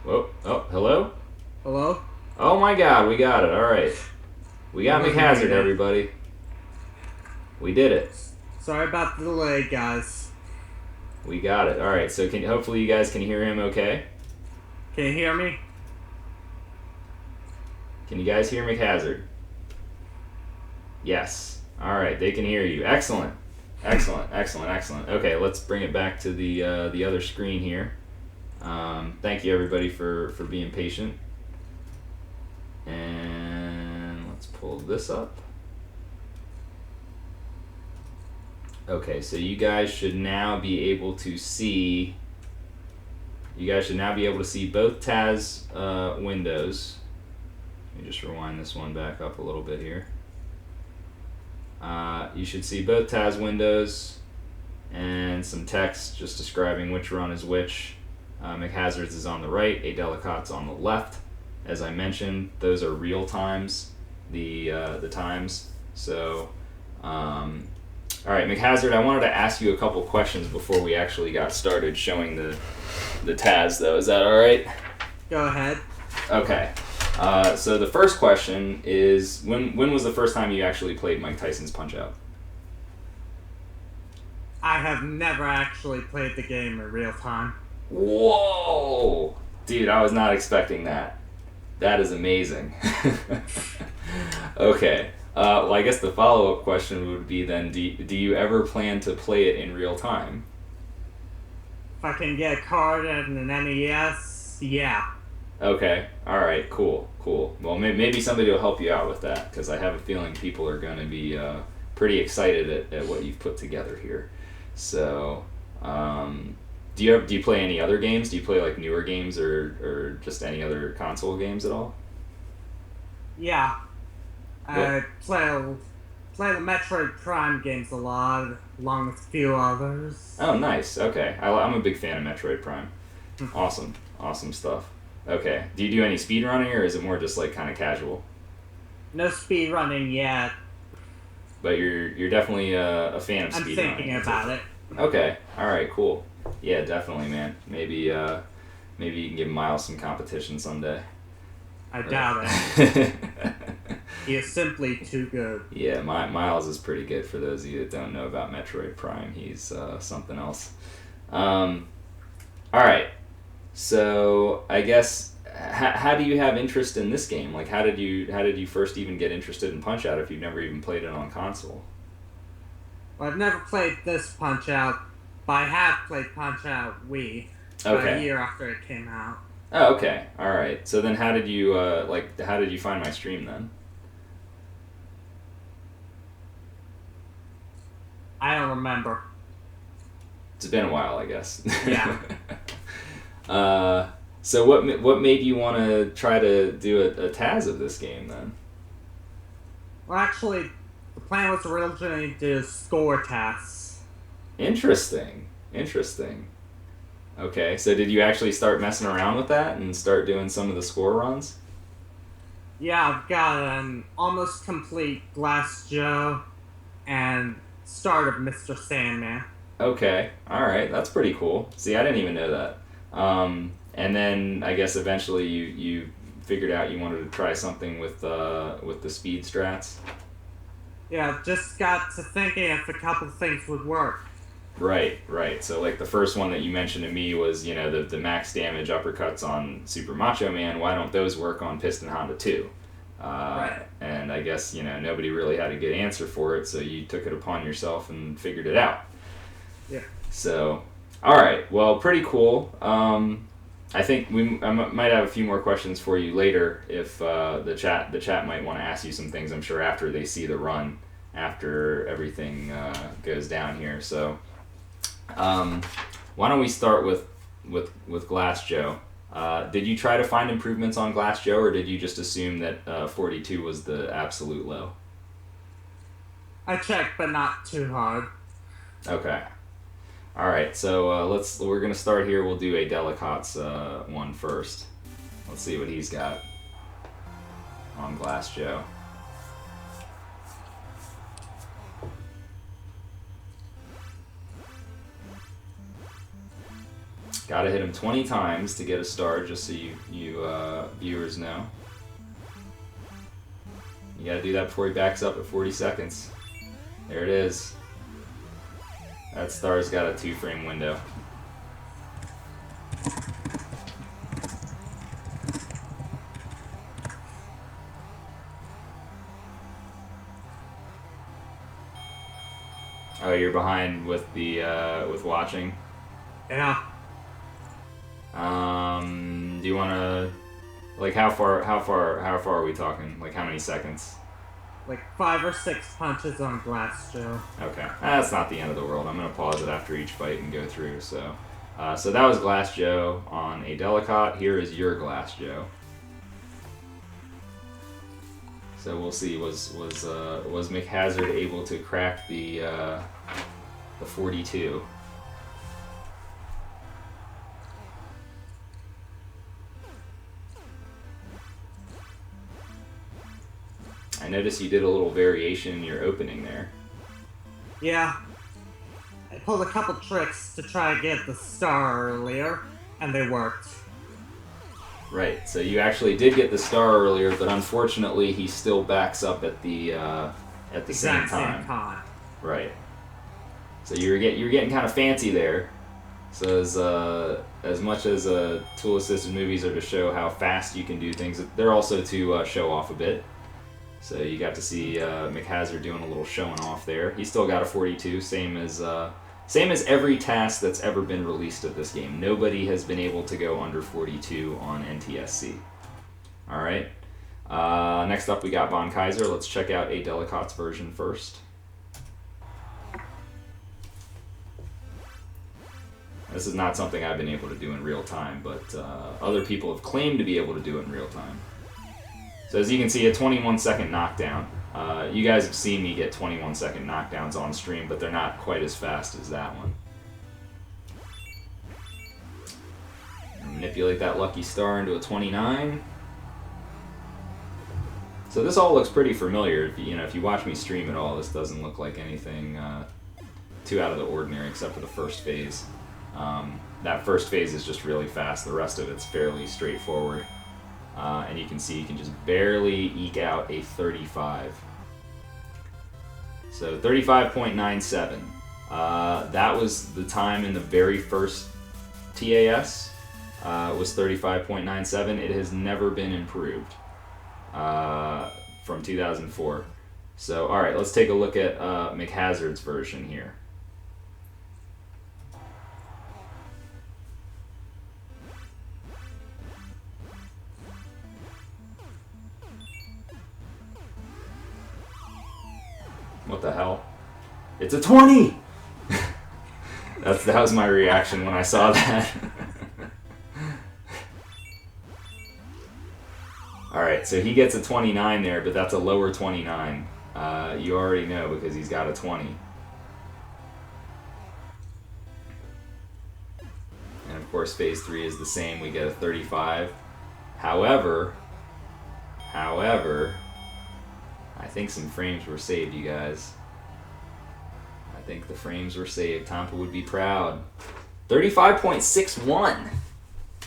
Whoa. Oh, hello? Hello? Oh my god, we got it. Alright. We got McHazard, There. everybody. We did it. Sorry about the delay, guys. We got it. Alright, so hopefully you guys can hear him okay? Can you hear me? Can you guys hear McHazard? Yes. Alright, they can hear you. Excellent. Excellent, excellent, excellent. Okay, let's bring it back to the other screen here. Thank you everybody for being patient. And let's pull this up. Okay, so you guys should now be able to see. You guys should now be able to see both TAS windows. Let me just rewind this one back up a little bit here. You should see both TAS windows and some text just describing which run is which. McHazard's is on the right, A Delicat's on the left. As I mentioned, those are real times, the times. So, all right, McHazard, I wanted to ask you a couple questions before we actually got started showing the TAS, though. Is that all right? Go ahead. Okay. So the first question is, when was the first time you actually played Mike Tyson's Punch-Out? I have never actually played the game in real time. Whoa! Dude, I was not expecting that. That is amazing. Okay. Well, I guess the follow-up question would be then, do you ever plan to play it in real time? If I can get a card and an NES, yeah. Okay. All right. Cool. Cool. Well, maybe somebody will help you out with that, because I have a feeling people are going to be pretty excited at what you've put together here. So, do you play any other games? Do you play like newer games or just any other console games at all? Yeah. I play the Metroid Prime games a lot, along with a few others. Oh, nice. Okay. I'm a big fan of Metroid Prime. Awesome. Awesome stuff. Okay. Do you do any speedrunning, or is it more just like kind of casual? No speed running yet. But you're definitely a fan of speedrunning. I'm thinking about it. Okay. All right. Cool. Yeah, definitely, man. Maybe you can give Miles some competition someday. I doubt it. He is simply too good. Yeah, Miles is pretty good. For those of you that don't know about Metroid Prime, he's something else. All right. So I guess how do you have interest in this game? Like, how did you first even get interested in Punch-Out if you've never even played it on console? Well, I've never played this Punch-Out, but I have played Punch-Out Wii about a year after it came out. Oh, okay. All right. So then how did you find my stream then? I don't remember. It's been a while, I guess. Yeah. So what made you want to try to do a TAS of this game then? Well, actually, the plan was originally to score TAS. Interesting. Okay, so did you actually start messing around with that and start doing some of the score runs? Yeah, I've got an almost complete Glass Joe and start of Mr. Sandman. Okay, alright, that's pretty cool. See, I didn't even know that. And then I guess eventually you figured out you wanted to try something with the speed strats. Yeah, just got to thinking if a couple things would work. Right. So like the first one that you mentioned to me was, the max damage uppercuts on Super Macho Man. Why don't those work on Piston Honda 2? Right. And I guess, nobody really had a good answer for it, so you took it upon yourself and figured it out. Yeah. So, all right. Well, pretty cool. I think I might have a few more questions for you later if the chat might want to ask you some things, I'm sure, after they see the run, after everything goes down here. So why don't we start with Glass Joe? Did you try to find improvements on Glass Joe, or did you just assume that 42 was the absolute low? I checked, but not too hard. Okay. All right, so we're gonna start here. We'll do a Delicat's one first. Let's see what he's got on Glass Joe. Got to hit him 20 times to get a star, just so you viewers know. You got to do that before he backs up at 40 seconds. There it is. That star's got a 2-frame window. Oh, you're behind with the with watching. Yeah. Do you want to, like, how far are we talking? Like, how many seconds? Like 5 or 6 punches on Glass Joe. Okay, that's not the end of the world. I'm gonna pause it after each fight and go through. So, so that was Glass Joe on a Delicate. Here is your Glass Joe. So we'll see. Was McHazard able to crack the 42? I noticed you did a little variation in your opening there. Yeah. I pulled a couple tricks to try to get the star earlier, and they worked. Right, so you actually did get the star earlier, but unfortunately he still backs up at the same time. Right. So you're getting kind of fancy there. So as much as tool-assisted movies are to show how fast you can do things, they're also to show off a bit. So you got to see McHazard doing a little showing off there. He's still got a 42, same as every TAS that's ever been released of this game. Nobody has been able to go under 42 on NTSC. All right. Next up, we got McHazard. Let's check out a Delicate's version first. This is not something I've been able to do in real time, but other people have claimed to be able to do it in real time. So as you can see, a 21-second knockdown. You guys have seen me get 21-second knockdowns on stream, but they're not quite as fast as that one. Manipulate that lucky star into a 29. So this all looks pretty familiar. If you watch me stream at all, this doesn't look like anything too out of the ordinary, except for the first phase. That first phase is just really fast. The rest of it's fairly straightforward. And you can see you can just barely eke out a 35. So 35.97. That was the time in the very first TAS. Was 35.97. It has never been improved from 2004. So all right, let's take a look at McHazard's version here. What the hell? It's a 20! That was my reaction when I saw that. Alright, so he gets a 29 there, but that's a lower 29. You already know because he's got a 20. And of course, phase 3 is the same. We get a 35. However, I think some frames were saved, you guys. I think the frames were saved. Tampa would be proud. 35.61.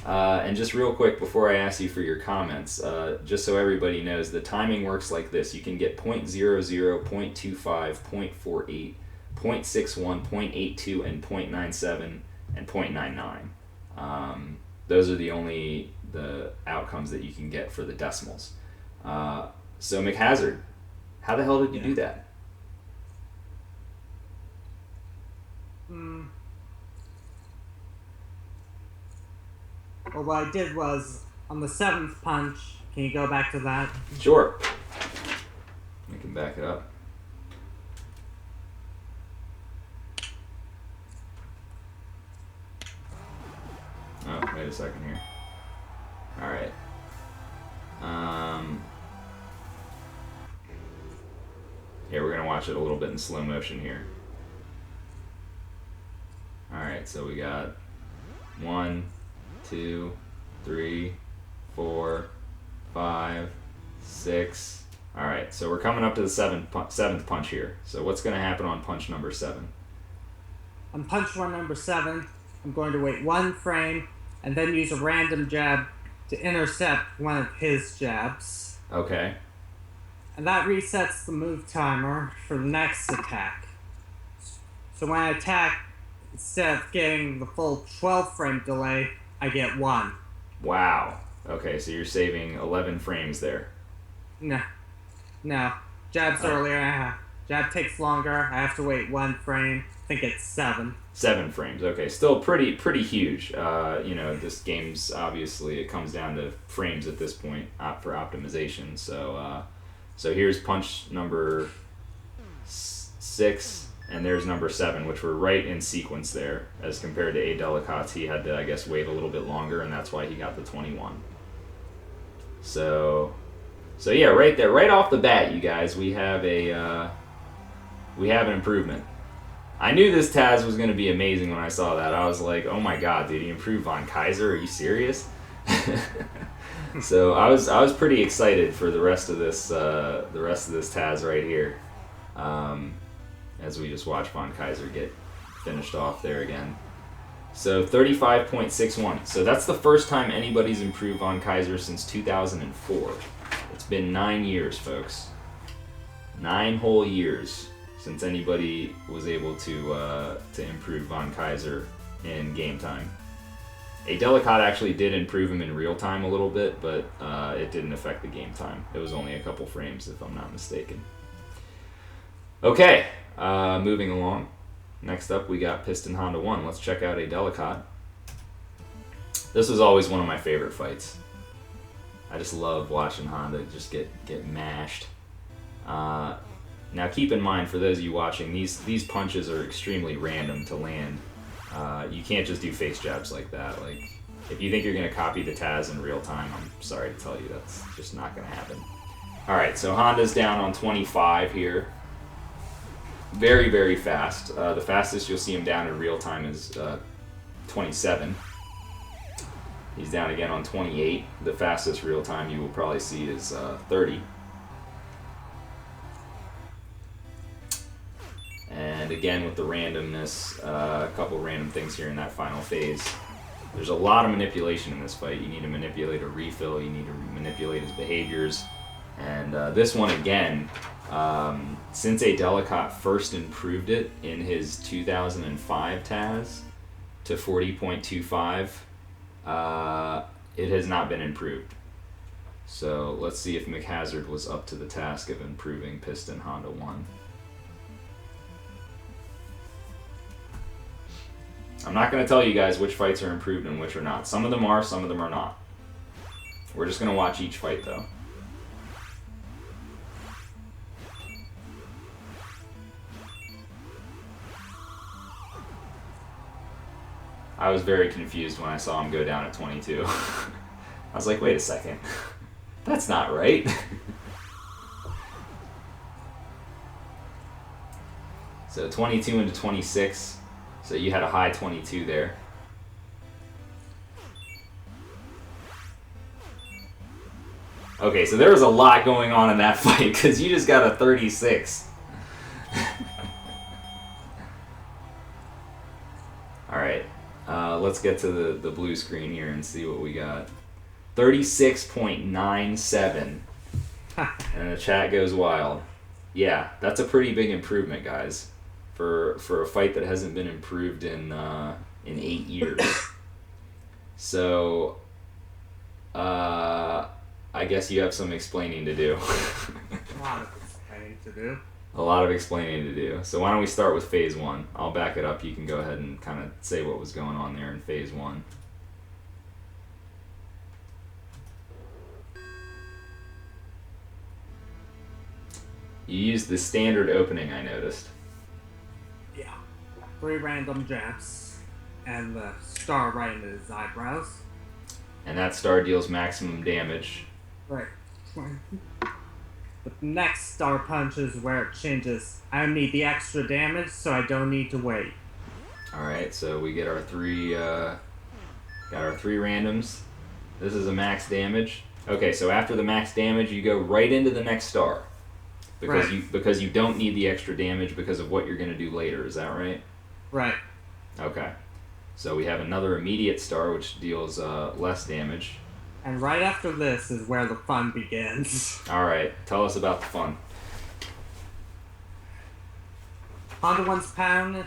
And just real quick before I ask you for your comments, just so everybody knows, the timing works like this. You can get 0.00, 0.25, 0.48, 0.61, 0.82, and 0.97, and 0.99. Those are the outcomes that you can get for the decimals. So McHazard, how the hell did you do that? Well, what I did was, on the 7th punch, can you go back to that? Sure. I can back it up. Oh, wait a second here. Alright. Yeah, we're going to watch it a little bit in slow motion here. Alright, so we got 1, 2, 3, 4, 5, 6. Alright, so we're coming up to the 7th punch here. So what's going to happen on punch number 7? On punch run number 7, I'm going to wait 1 frame and then use a random jab to intercept one of his jabs. Okay. And that resets the move timer for the next attack. So when I attack, instead of getting the full 12-frame delay, I get 1. Wow. Okay, so you're saving 11 frames there. No. Jabs earlier. Jab takes longer. I have to wait 1 frame. I think it's 7. 7 frames. Okay, still pretty huge. This game's obviously, it comes down to frames at this point for optimization. So here's punch number 6, and there's number 7, which were right in sequence there. As compared to A. Delicat's, he had to, I guess, wait a little bit longer, and that's why he got the 21. So yeah, right there, right off the bat, you guys, we have an improvement. I knew this TAS was going to be amazing when I saw that. I was like, oh my god, dude, he improved Von Kaiser? Are you serious? So I was pretty excited for the rest of this TAS right here, as we just watch Von Kaiser get finished off there again. So 35.61. So that's the first time anybody's improved Von Kaiser since 2004. It's been 9 years, folks. 9 whole years since anybody was able to improve Von Kaiser in game time. A. Delicat actually did improve him in real time a little bit, but it didn't affect the game time. It was only a couple frames, if I'm not mistaken. Okay, moving along. Next up, we got Piston Honda 1. Let's check out A. Delicat. This was always one of my favorite fights. I just love watching Honda just get mashed. Now keep in mind, for those of you watching, these punches are extremely random to land. You can't just do face jabs like that. Like, if you think you're going to copy the TAS in real time, I'm sorry to tell you, that's just not going to happen. Alright, so Honda's down on 25 here. Very, very fast. The fastest you'll see him down in real time is 27. He's down again on 28. The fastest real time you will probably see is 30. And again, with the randomness, a couple random things here in that final phase. There's a lot of manipulation in this fight. You need to manipulate a refill, you need to manipulate his behaviors. And this one again, since A. Delicat first improved it in his 2005 TAS to 40.25, it has not been improved. So let's see if McHazard was up to the task of improving Piston Honda 1. I'm not going to tell you guys which fights are improved and which are not. Some of them are, some of them are not. We're just going to watch each fight though. I was very confused when I saw him go down at 22. I was like, wait a second. That's not right. So 22 into 26. So you had a high 22 there. Okay, so there was a lot going on in that fight because you just got a 36. Alright, let's get to the blue screen here and see what we got. 36.97. And the chat goes wild. Yeah, that's a pretty big improvement, guys. For a fight that hasn't been improved in 8 years. So, I guess you have some explaining to do. A lot of explaining to do. A lot of explaining to do. So why don't we start with phase 1? I'll back it up. You can go ahead and kind of say what was going on there in phase 1. You used the standard opening, I noticed. Yeah. 3 random jabs, and the star right into his eyebrows. And that star deals maximum damage. Right. The next star punch is where it changes. I don't need the extra damage, so I don't need to wait. Alright, so we get our 3 randoms. This is a max damage. Okay, so after the max damage, you go right into the next star. Because you don't need the extra damage because of what you're going to do later. Is that right? Right. Okay. So we have another immediate star, which deals less damage. And right after this is where the fun begins. All right, tell us about the fun. Honda 1's pattern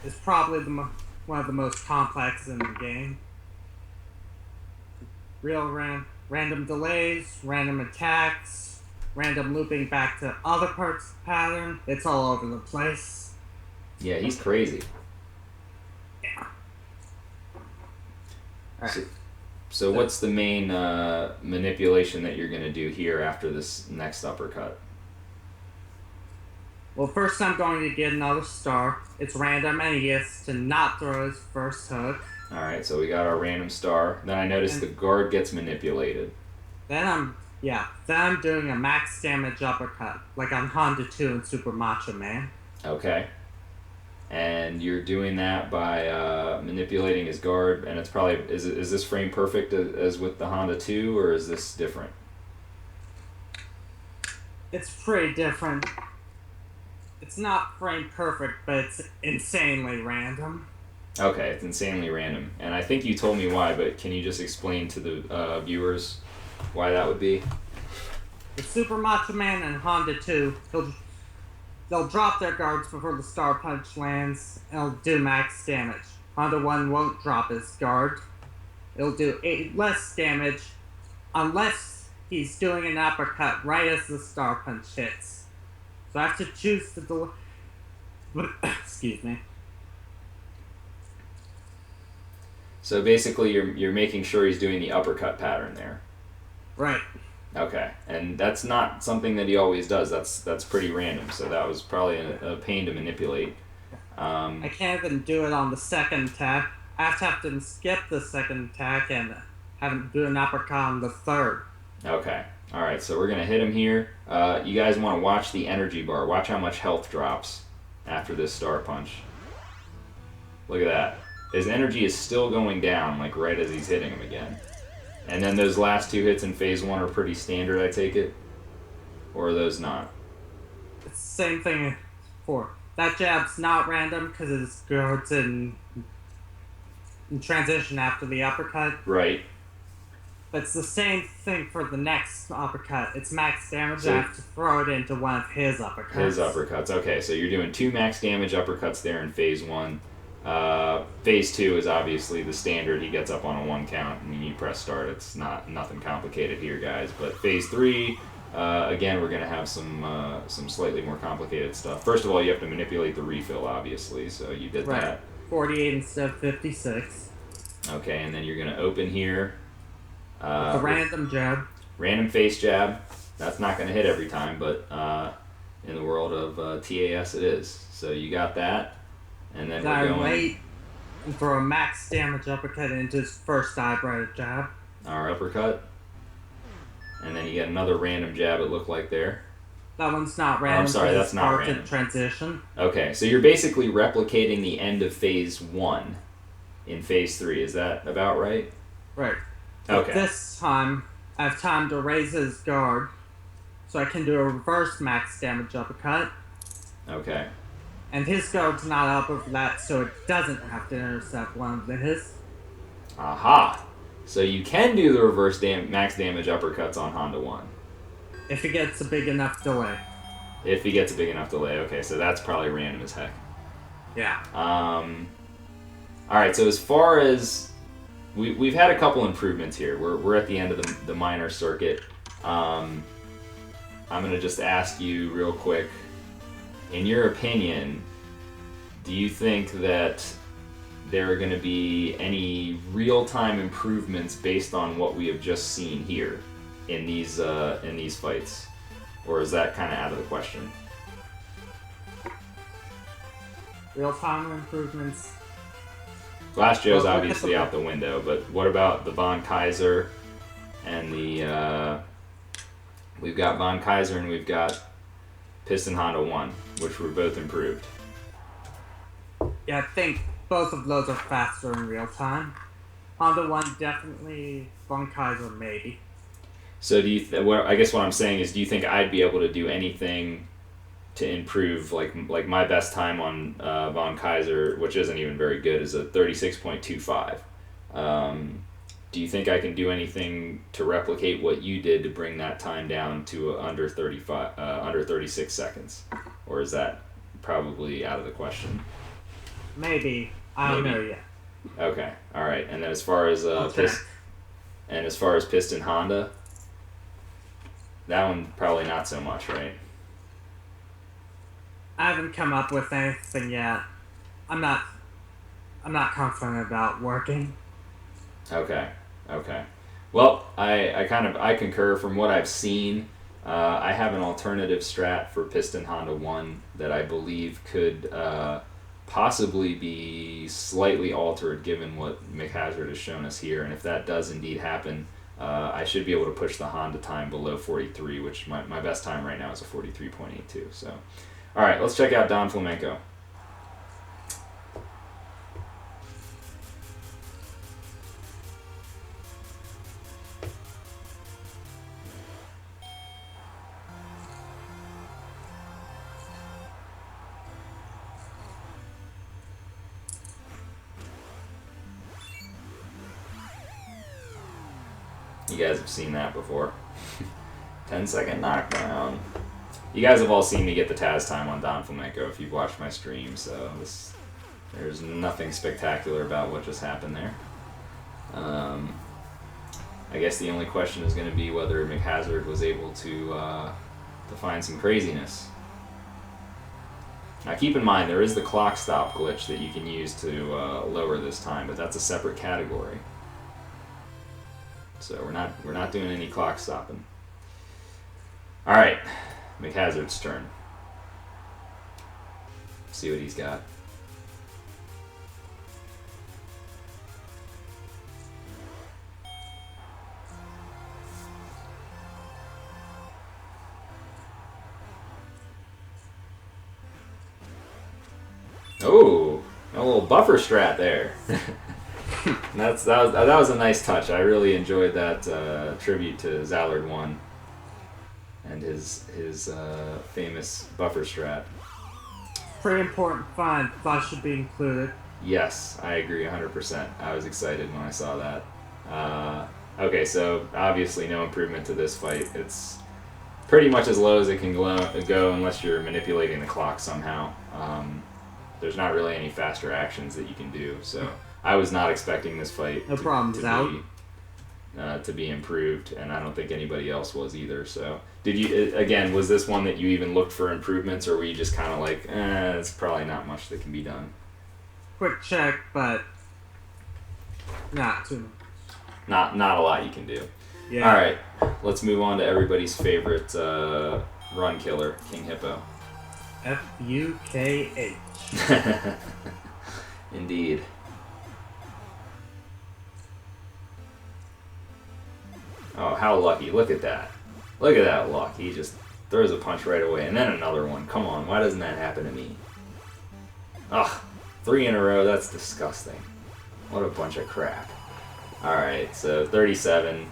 is probably one of the most complex in the game. Random delays, random attacks, random looping back to other parts of the pattern. It's all over the place. Yeah, he's crazy. Yeah. Alright. So what's the main manipulation that you're going to do here after this next uppercut? Well, first I'm going to get another star. It's random, and he gets to not throw his first hook. Alright, so we got our random star. Then I noticed the guard gets manipulated. Then I'm doing a max damage uppercut, like on Honda 2 and Super Macho Man. Okay. And you're doing that by manipulating his guard, and it's probably, is this frame perfect as with the Honda 2, or is this different? It's pretty different. It's not frame perfect, but it's insanely random. Okay, it's insanely random. And I think you told me why, but can you just explain to the viewers why that would be? With Super Macho Man and Honda 2, they'll drop their guards before the Star Punch lands, and it'll do max damage. Honda 1 won't drop his guard. It'll do less damage unless he's doing an uppercut right as the Star Punch hits. So I have to choose the excuse me. So basically you're making sure he's doing the uppercut pattern there. Right. Okay, and that's not something that he always does. That's pretty random, so that was probably a pain to manipulate. I can't even do it on the second attack. I have to skip the second attack and have him do an uppercut on the third. Okay, alright, so we're going to hit him here. You guys want to watch the energy bar. Watch how much health drops after this Star Punch. Look at that. His energy is still going down, like right as he's hitting him again. And then those last two hits in phase 1 are pretty standard, I take it? Or are those not? It's the same thing as before. That jab's not random because it goes in transition after the uppercut. Right. But it's the same thing for the next uppercut. It's max damage. So I have to throw it into one of his uppercuts. His uppercuts. Okay, so you're doing 2 max damage uppercuts there in phase 1. Phase 2 is obviously the standard. He gets up on a 1 count and you press start. It's nothing complicated here, guys. But phase 3, again, we're going to have some slightly more complicated stuff. First of all, you have to manipulate the refill, obviously. So you did that. 48 instead of 56. Okay, and then you're going to open here. With a random jab. Random face jab. That's not going to hit every time, but in the world of TAS, it is. So you got that. And then we're going... wait for a max damage uppercut into his first eyebrow jab. Our uppercut. And then you get another random jab, it looked like there. That one's not random. I'm sorry, that's not random. Transition. Okay, so you're basically replicating the end of phase 1 in phase 3. Is that about right? Right. Okay. But this time, I have time to raise his guard, so I can do a reverse max damage uppercut. Okay. And his guard's not up over that, so it doesn't have to intercept one of his. Aha! So you can do the reverse max damage uppercuts on Honda 1. If he gets a big enough delay. If he gets a big enough delay. Okay, so that's probably random as heck. Yeah. Alright, so as far as... We've had a couple improvements here. We're at the end of the minor circuit. I'm going to just ask you real quick, in your opinion, do you think that there are going to be any real-time improvements based on what we have just seen here in these fights? Or is that kind of out of the question? Real-time improvements. Glass Joe's obviously out the window, but what about the Von Kaiser and the... we've got Von Kaiser and we've got Piston Honda 1, which were both improved. Yeah, I think both of those are faster in real time. Honda 1 definitely, Von Kaiser maybe. So do you... I guess what I'm saying is, do you think I'd be able to do anything to improve. Like my best time on Von Kaiser, which isn't even very good, is a 36.25. Do you think I can do anything to replicate what you did to bring that time down to under 36 seconds, or is that probably out of the question? Maybe. I don't know yet. Okay. All right. And then as far as Piston Honda, that one probably not so much, right? I haven't come up with anything yet. I'm not confident about working. Okay. Well, I concur from what I've seen. I have an alternative strat for Piston Honda 1 that I believe could possibly be slightly altered given what McHazard has shown us here. And if that does indeed happen, I should be able to push the Honda time below 43, which my best time right now is a 43.82. So, all right, let's check out Don Flamenco. You guys have seen that before. 10-second knockdown. You guys have all seen me get the TAS time on Don Flamenco if you've watched my stream, so there's nothing spectacular about what just happened there. I guess the only question is going to be whether McHazard was able to find some craziness. Now keep in mind, there is the clock stop glitch that you can use to lower this time, but that's a separate category. So we're not doing any clock stopping. All right, McHazard's turn. See what he's got. Oh, a little buffer strat there. that was a nice touch. I really enjoyed that tribute to Zallard 1 and his famous buffer strat. Pretty important find. Thought should be included. Yes, I agree 100%. I was excited when I saw that. Okay, so obviously no improvement to this fight. It's pretty much as low as it can go unless you're manipulating the clock somehow. There's not really any faster actions that you can do, so I was not expecting this fight to be improved, and I don't think anybody else was either. So, was this one that you even looked for improvements, or were you just kind of like, it's probably not much that can be done? Quick check, but not too much. Not a lot you can do. Yeah. All right, let's move on to everybody's favorite run killer, King Hippo. Fukh. Indeed. Oh, how lucky. Look at that. Look at that luck. He just throws a punch right away. And then another one. Come on, why doesn't that happen to me? Ugh, 3 in a row. That's disgusting. What a bunch of crap. Alright, so 37.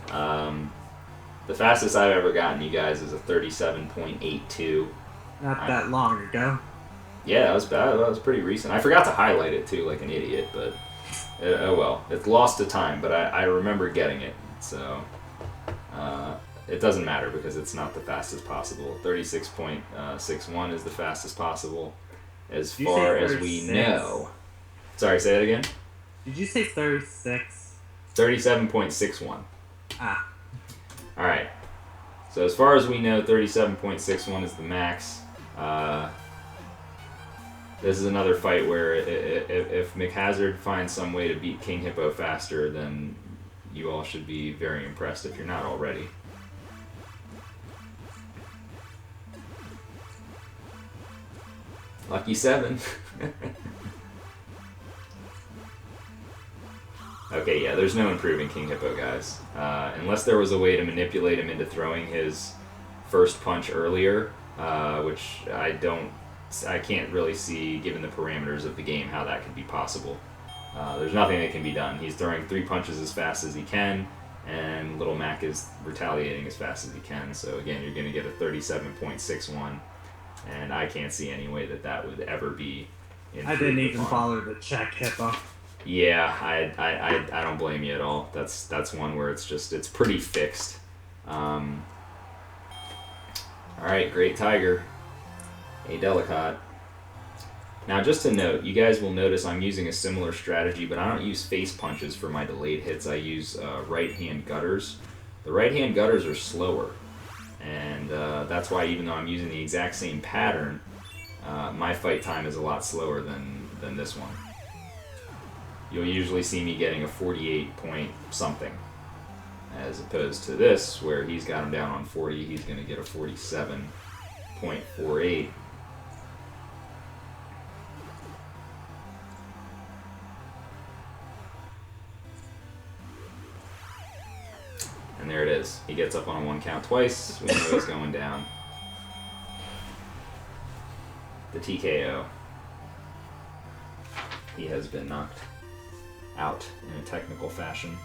The fastest I've ever gotten, you guys, is a 37.82. Not that long ago. Yeah, that was bad. That was pretty recent. I forgot to highlight it, too, like an idiot, but oh well. It's lost to time, but I remember getting it, so it doesn't matter because it's not the fastest possible. 36.61 is the fastest possible as far as we know. Sorry, say it again? Did you say 36? 37.61. Ah. Alright. So as far as we know, 37.61 is the max. This is another fight where if McHazard finds some way to beat King Hippo faster, then you all should be very impressed if you're not already. Lucky 7. Okay, yeah, there's no improving King Hippo, guys. Unless there was a way to manipulate him into throwing his first punch earlier, which I can't really see, given the parameters of the game, how that could be possible. There's nothing that can be done. He's throwing 3 punches as fast as he can, and Little Mac is retaliating as fast as he can. So again, you're going to get a 37.61. And I can't see any way that that would ever be improved I didn't even upon. bother to check Hippo. Yeah, I don't blame you at all. That's one where it's pretty fixed. All right, Great Tiger, a Delicate. Now, just to note, you guys will notice I'm using a similar strategy, but I don't use face punches for my delayed hits. I use right-hand gutters. The right-hand gutters are slower, and that's why even though I'm using the exact same pattern, my fight time is a lot slower than this one. You'll usually see me getting a 48 point something, as opposed to this, where he's got him down on 40, he's going to get a 47.48. And there it is. He gets up on a 1 count twice. We know he's going down. The TKO. He has been knocked out in a technical fashion.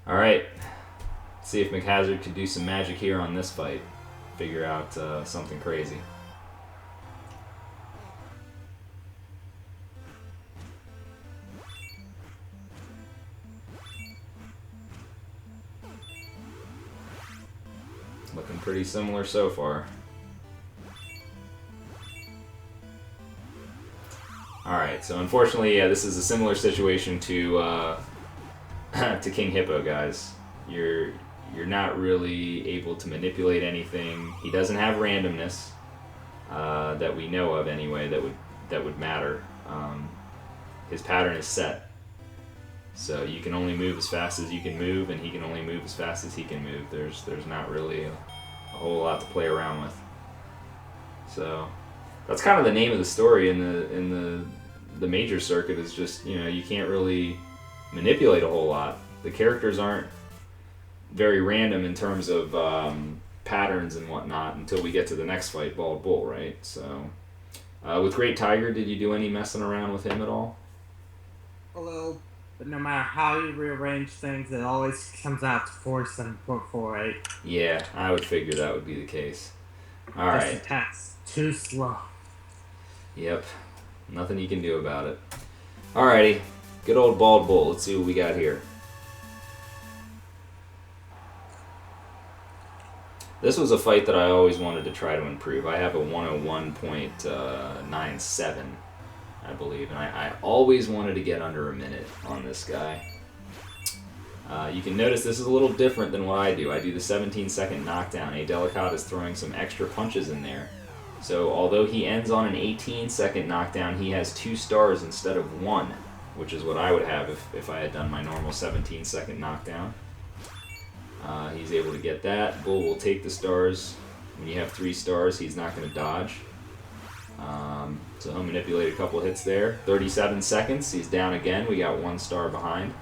Alright. See if McHazard could do some magic here on this fight. Figure out something crazy. Looking pretty similar so far. Alright, so unfortunately, yeah, this is a similar situation to to King Hippo, guys. You're not really able to manipulate anything. He doesn't have randomness that we know of anyway that would matter. His pattern is set. So you can only move as fast as you can move, and he can only move as fast as he can move. There's not really a whole lot to play around with. So that's kind of the name of the story in the major circuit, is just, you know, you can't really manipulate a whole lot. The characters aren't very random in terms of patterns and whatnot until we get to the next fight, Bald Bull, right? So with Great Tiger, did you do any messing around with him at all? A little, but no matter how you rearrange things, it always comes out to 47.48. Yeah, I would figure that would be the case. All This right. attack's too slow. Yep. Nothing you can do about it. Alrighty. Good old Bald Bull. Let's see what we got here. This was a fight that I always wanted to try to improve. I have a 101.97, I believe, and I always wanted to get under a minute on this guy. You can notice this is a little different than what I do. I do the 17-second knockdown. A Delicate is throwing some extra punches in there. So although he ends on an 18-second knockdown, he has 2 stars instead of 1, which is what I would have if I had done my normal 17-second knockdown. He's able to get that. Bull will take the stars. When you have 3 stars, he's not going to dodge. So he'll manipulate a couple hits there. 37 seconds, he's down again. We got 1 star behind.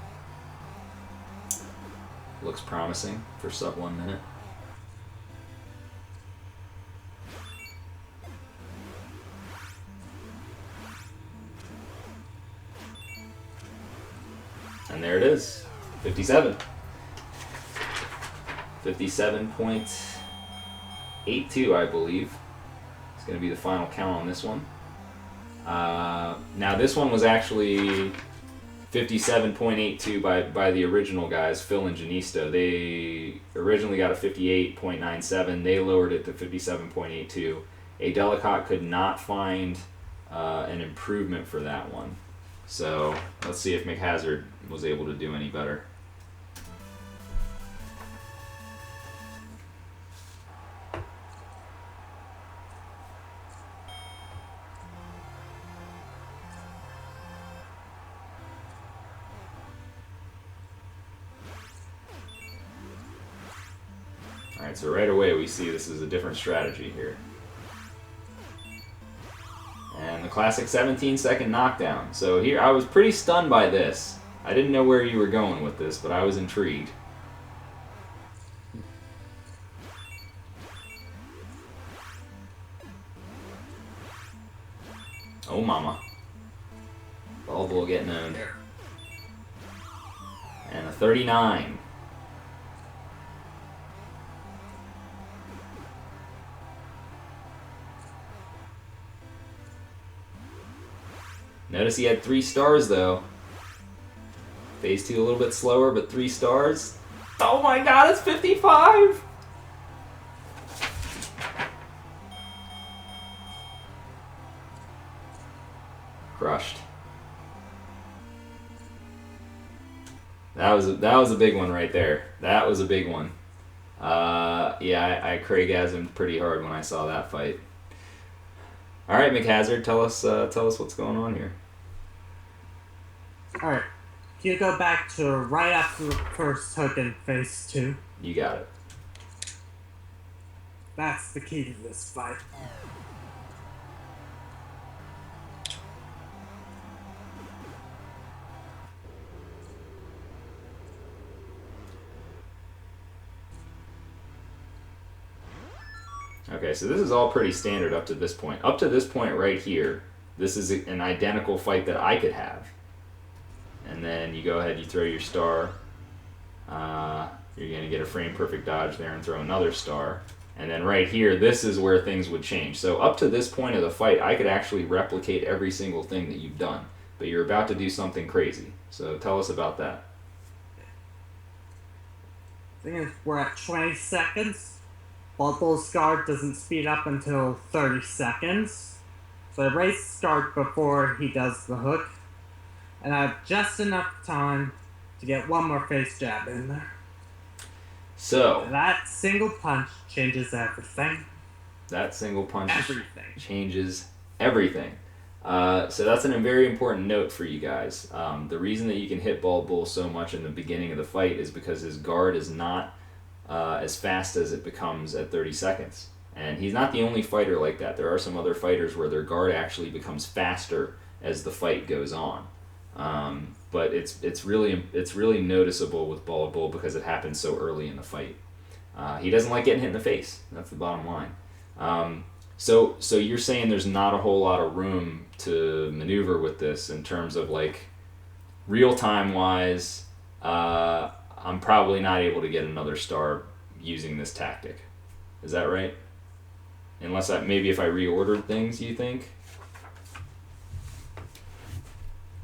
Looks promising for sub 1 minute. And there it is, 57. 57.82, I believe. It's going to be the final count on this one. Now this one was actually 57.82 by the original guys, Phil and Janisto. They originally got a 58.97. They lowered it to 57.82. A Delicate could not find an improvement for that one. So let's see if McHazard was able to do any better. Alright, so right away we see this is a different strategy here. And the classic 17-second knockdown. So here, I was pretty stunned by this. I didn't know where you were going with this, but I was intrigued. Oh mama. Bald Bull getting owned. And a 39. Notice he had 3 stars, though. Phase 2 a little bit slower, but 3 stars. Oh my god, it's 55! Crushed. That was a big one right there. That was a big one. Yeah, I Craigasmed pretty hard when I saw that fight. All right, McHazard, tell us what's going on here. Alright. If you go back to right after the first hook in phase 2. You got it. That's the key to this fight. Okay, so this is all pretty standard up to this point. Up to this point right here, this is an identical fight that I could have. And then you go ahead, you throw your star. You're going to get a frame perfect dodge there and throw another star. And then right here, this is where things would change. So up to this point of the fight, I could actually replicate every single thing that you've done. But you're about to do something crazy. So tell us about that. Thing is, we're at 20 seconds. Bull's guard doesn't speed up until 30 seconds. So I raise start before he does the hook. And I have just enough time to get one more face jab in there. So that single punch changes everything. That single punch Everything. changes everything. So that's a very important note for you guys. The reason that you can hit Bull so much in the beginning of the fight is because his guard is not as fast as it becomes at 30 seconds. And he's not the only fighter like that. There are some other fighters where their guard actually becomes faster as the fight goes on. But it's really noticeable with Bull because it happens so early in the fight. He doesn't like getting hit in the face. That's the bottom line. So you're saying there's not a whole lot of room to maneuver with this in terms of like real time wise. I'm probably not able to get another star using this tactic. Is that right? Unless maybe if I reordered things, you think?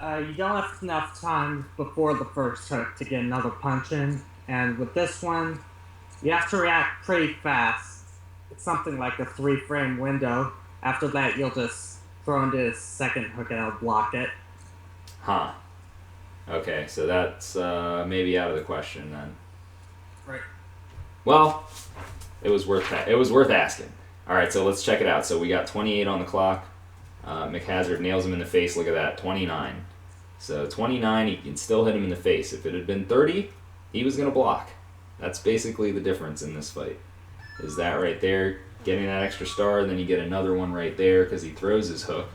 You don't have enough time before the first hook to get another punch in, and with this one, you have to react pretty fast. It's something like a 3-frame window. After that, you'll just throw into his second hook and it'll block it. Huh. Okay, so that's maybe out of the question then. Right. Well, it was worth asking. All right, so let's check it out. So we got 28 on the clock. McHazard nails him in the face. Look at that, 29. So 29, he can still hit him in the face. If it had been 30, he was going to block. That's basically the difference in this fight. Is that right there, getting that extra star, and then you get another one right there because he throws his hook.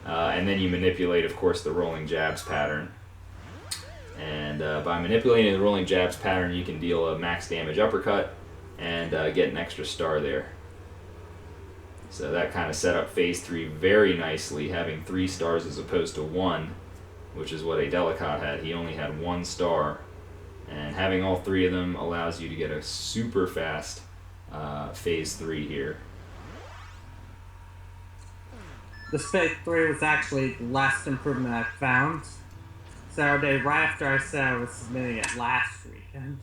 And then you manipulate, of course, the rolling jabs pattern. And by manipulating the rolling jabs pattern, you can deal a max damage uppercut and get an extra star there. So that kind of set up phase 3 very nicely, having 3 stars as opposed to 1, which is what a Delicate had. He only had 1 star. And having all 3 of them allows you to get a super fast phase 3 here. This phase 3 was actually the last improvement I found. Saturday, right after I said I was submitting it last weekend.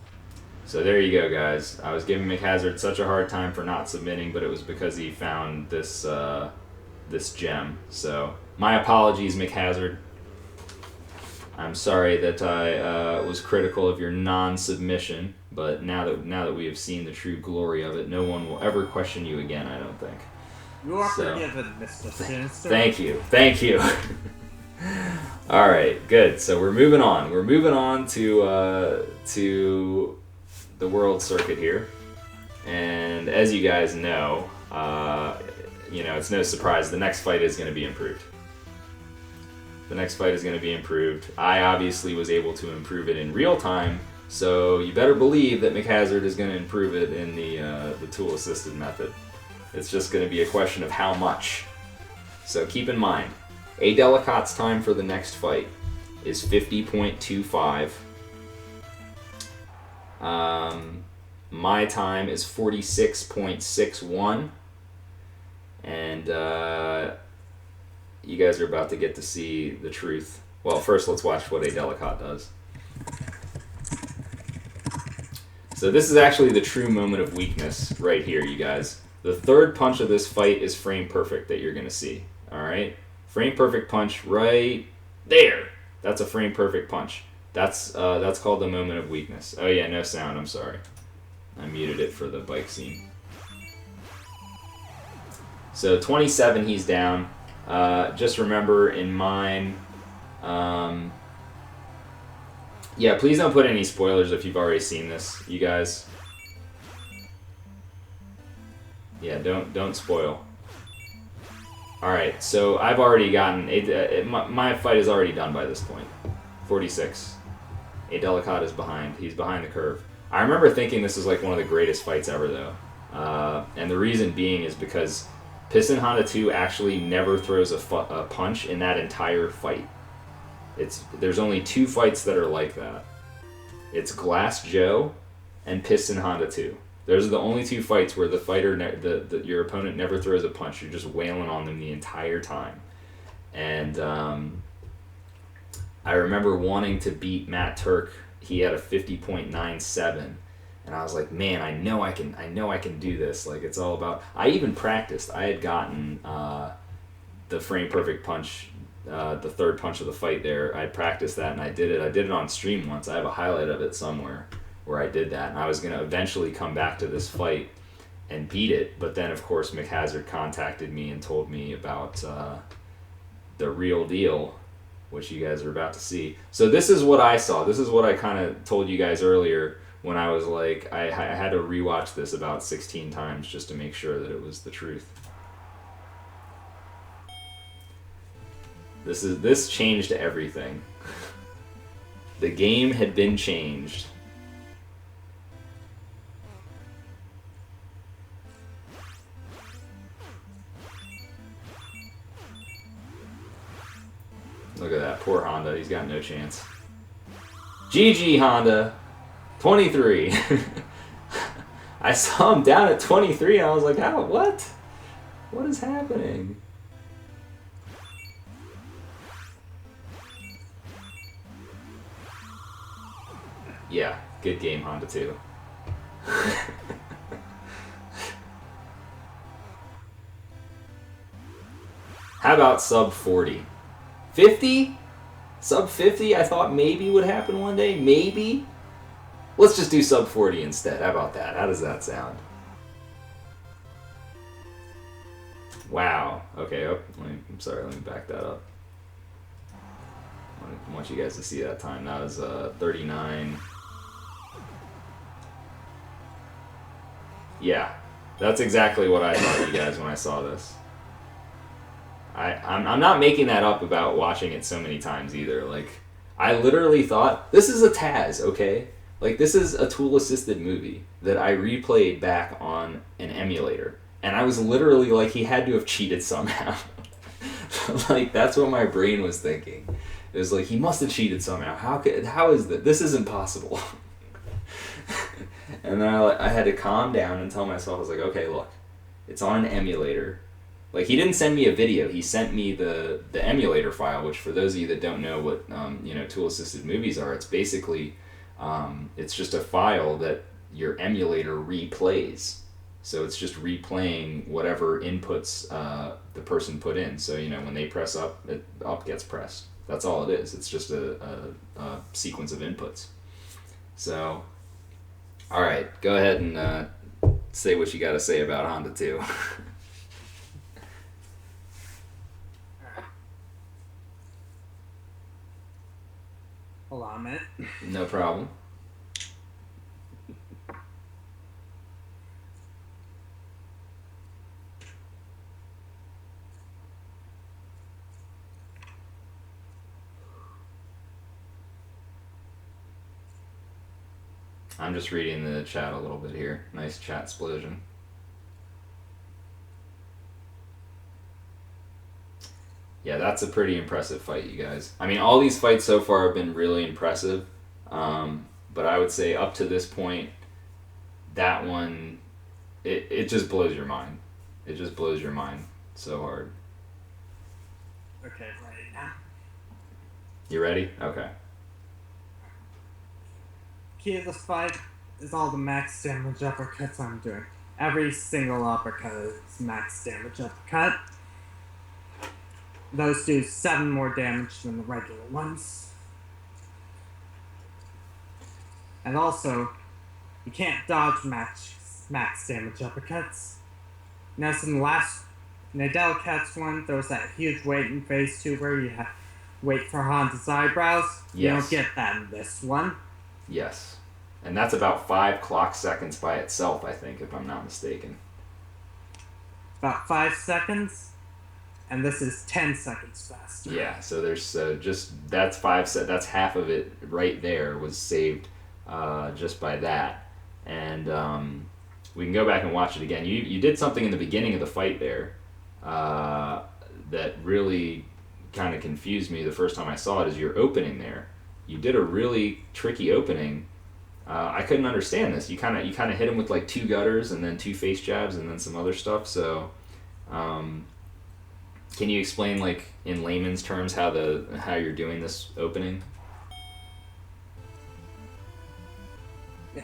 So there you go, guys. I was giving McHazard such a hard time for not submitting, but it was because he found this this gem. So my apologies, McHazard. I'm sorry that I was critical of your non-submission, but now that we have seen the true glory of it, no one will ever question you again, I don't think. You are forgiven, Mr. Sinister. Thank you. All right, good. So we're moving on. We're moving on to the world circuit here, and as you guys know, it's no surprise the next fight is going to be improved. I obviously was able to improve it in real time, so you better believe that McHazard is going to improve it in the tool-assisted method. It's just going to be a question of how much. So keep in mind, a Delicate's time for the next fight is 50.25. My time is 46.61. And you guys are about to get to see the truth. Well, first let's watch what a Delicate does. So this is actually the true moment of weakness right here, you guys. The third punch of this fight is frame perfect that you're going to see. Alright? Frame perfect punch right there. That's a frame perfect punch. That's called the moment of weakness. Oh yeah, no sound, I'm sorry. I muted it for the bike scene. So 27, he's down. Just remember in mine... yeah, please don't put any spoilers if you've already seen this, you guys. Yeah, don't spoil. Alright, so I've already gotten... my fight is already done by this point. 46. A Delicate is behind. He's behind the curve. I remember thinking this was like one of the greatest fights ever, though. And the reason being is because Piston Honda 2 actually never throws a punch in that entire fight. There's only 2 fights that are like that. It's Glass Joe and Piston Honda 2. Those are the only 2 fights where the fighter, your opponent never throws a punch. You're just wailing on them the entire time. And I remember wanting to beat Matt Turk. He had a 50.97, and I was like, man, I know I can do this. Like, it's all about. I even practiced. I had gotten the frame perfect punch. The third punch of the fight there, I practiced that and I did it. I did it on stream once. I have a highlight of it somewhere where I did that. And I was going to eventually come back to this fight and beat it. But then, of course, McHazard contacted me and told me about the real deal, which you guys are about to see. So this is what I saw. This is what I kind of told you guys earlier when I was like, I had to rewatch this about 16 times just to make sure that it was the truth. This changed everything. The game had been changed. Look at that, poor Honda. He's got no chance. GG Honda, 23. I saw him down at 23 and I was like, how? What? What is happening? Yeah, good game, Honda 2. How about sub 40? 50? Sub 50 I thought maybe would happen one day. Maybe? Let's just do sub 40 instead. How about that? How does that sound? Wow. Okay, I'm sorry, let me back that up. I want you guys to see that time. That was 39. Yeah, that's exactly what I thought, you guys, when I saw this. I'm not making that up about watching it so many times either. Like, I literally thought, this is a TAS, okay? Like, this is a tool-assisted movie that I replayed back on an emulator. And I was literally like, he had to have cheated somehow. Like, that's what my brain was thinking. It was like, he must have cheated somehow. How is that? This isn't possible. And then I had to calm down and tell myself, I was like, okay, look, it's on an emulator. Like, he didn't send me a video. He sent me the emulator file, which for those of you that don't know what tool-assisted movies are, it's basically it's just a file that your emulator replays. So it's just replaying whatever inputs the person put in. So when they press up, up gets pressed. That's all it is. It's just a sequence of inputs. So, all right, go ahead and say what you got to say about Honda 2. Hold on a minute. No problem. I'm just reading the chat a little bit here. Nice chat explosion. Yeah, that's a pretty impressive fight, you guys. I mean, all these fights so far have been really impressive. But I would say up to this point, that one, it just blows your mind. It just blows your mind so hard. Okay, right now. You ready? Okay. Key of this fight is all the max damage uppercuts I'm doing. Every single uppercut is max damage uppercut. Those do 7 more damage than the regular ones. And also, you can't dodge max damage uppercuts. Notice in the Delicat's one, there was that huge wait in phase 2 where you have wait for Honda's eyebrows. Yes. You don't get that in this one. Yes. And that's about 5 clock seconds by itself, I think, if I'm not mistaken. About 5 seconds, and this is 10 seconds faster. Yeah, so there's that's 5 that's half of it right there was saved just by that. And we can go back and watch it again. You did something in the beginning of the fight there that really kind of confused me the first time I saw it. Is your opening there? You did a really tricky opening. I couldn't understand this. You kind of hit him with like 2 gutters and then 2 face jabs and then some other stuff. So, can you explain like in layman's terms how you're doing this opening? Yeah.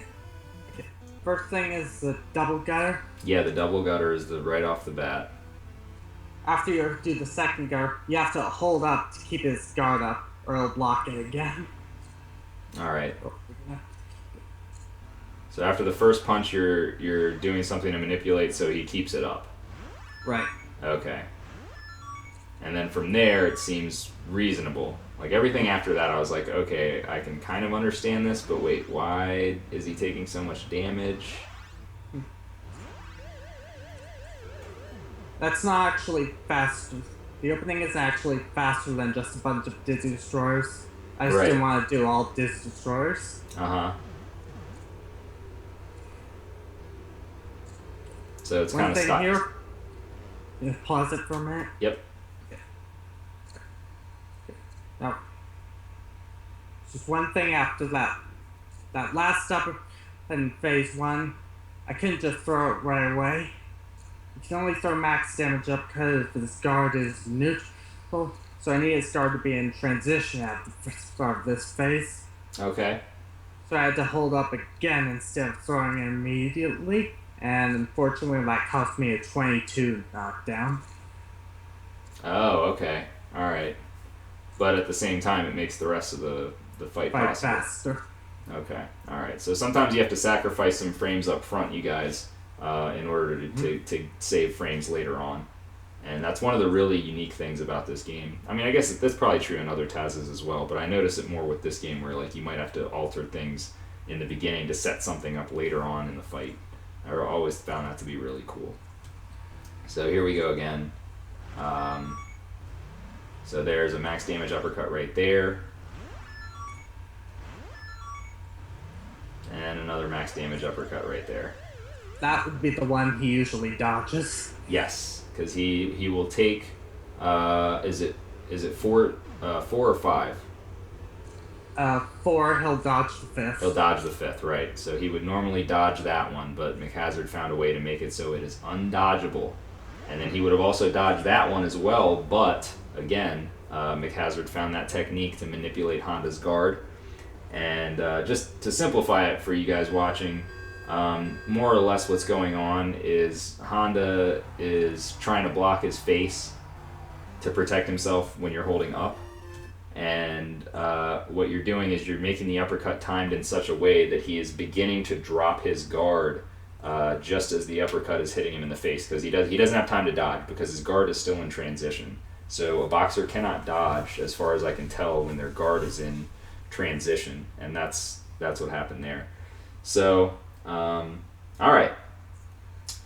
Okay. First thing is the double gutter. Yeah, the double gutter is right off the bat. After you do the second gutter, you have to hold up to keep his guard up, or he'll block it again. All right. So after the first punch, you're doing something to manipulate so he keeps it up. Right. Okay. And then from there, it seems reasonable. Like everything after that, I was like, okay, I can kind of understand this, but wait, why is he taking so much damage? That's not actually fast. The opening is actually faster than just a bunch of Dizzy Destroyers. I just didn't want to do all Dizzy Destroyers. Uh-huh. So it's kind of stopped. One thing here. You pause it for a minute. Yep. Now, just one thing after that. That last step in phase 1, I couldn't just throw it right away. You can only throw max damage up because his guard is neutral, so I need his guard to be in transition at the start of this phase. Okay. So I had to hold up again instead of throwing it immediately, and unfortunately that cost me a 22 knockdown. Oh, okay. Alright. But at the same time, it makes the rest of the fight possible. Faster. Okay. Alright. So sometimes you have to sacrifice some frames up front, you guys, in order to save frames later on. And that's one of the really unique things about this game. I mean, I guess that's probably true in other TASs as well, but I notice it more with this game where like you might have to alter things in the beginning to set something up later on in the fight. I always found that to be really cool. So here we go again. So there's a max damage uppercut right there. And another max damage uppercut right there. That would be the one he usually dodges. Yes, because he will take. Is it 4 or 5? 4. He'll dodge the 5th. He'll dodge the 5th, right? So he would normally dodge that one, but McHazard found a way to make it so it is undodgeable, and then he would have also dodged that one as well. But again, McHazard found that technique to manipulate Honda's guard, and just to simplify it for you guys watching. More or less what's going on is Honda is trying to block his face to protect himself when you're holding up. And what you're doing is you're making the uppercut timed in such a way that he is beginning to drop his guard just as the uppercut is hitting him in the face, because he doesn't have time to dodge because his guard is still in transition. So a boxer cannot dodge, as far as I can tell, when their guard is in transition, and that's what happened there. So all right,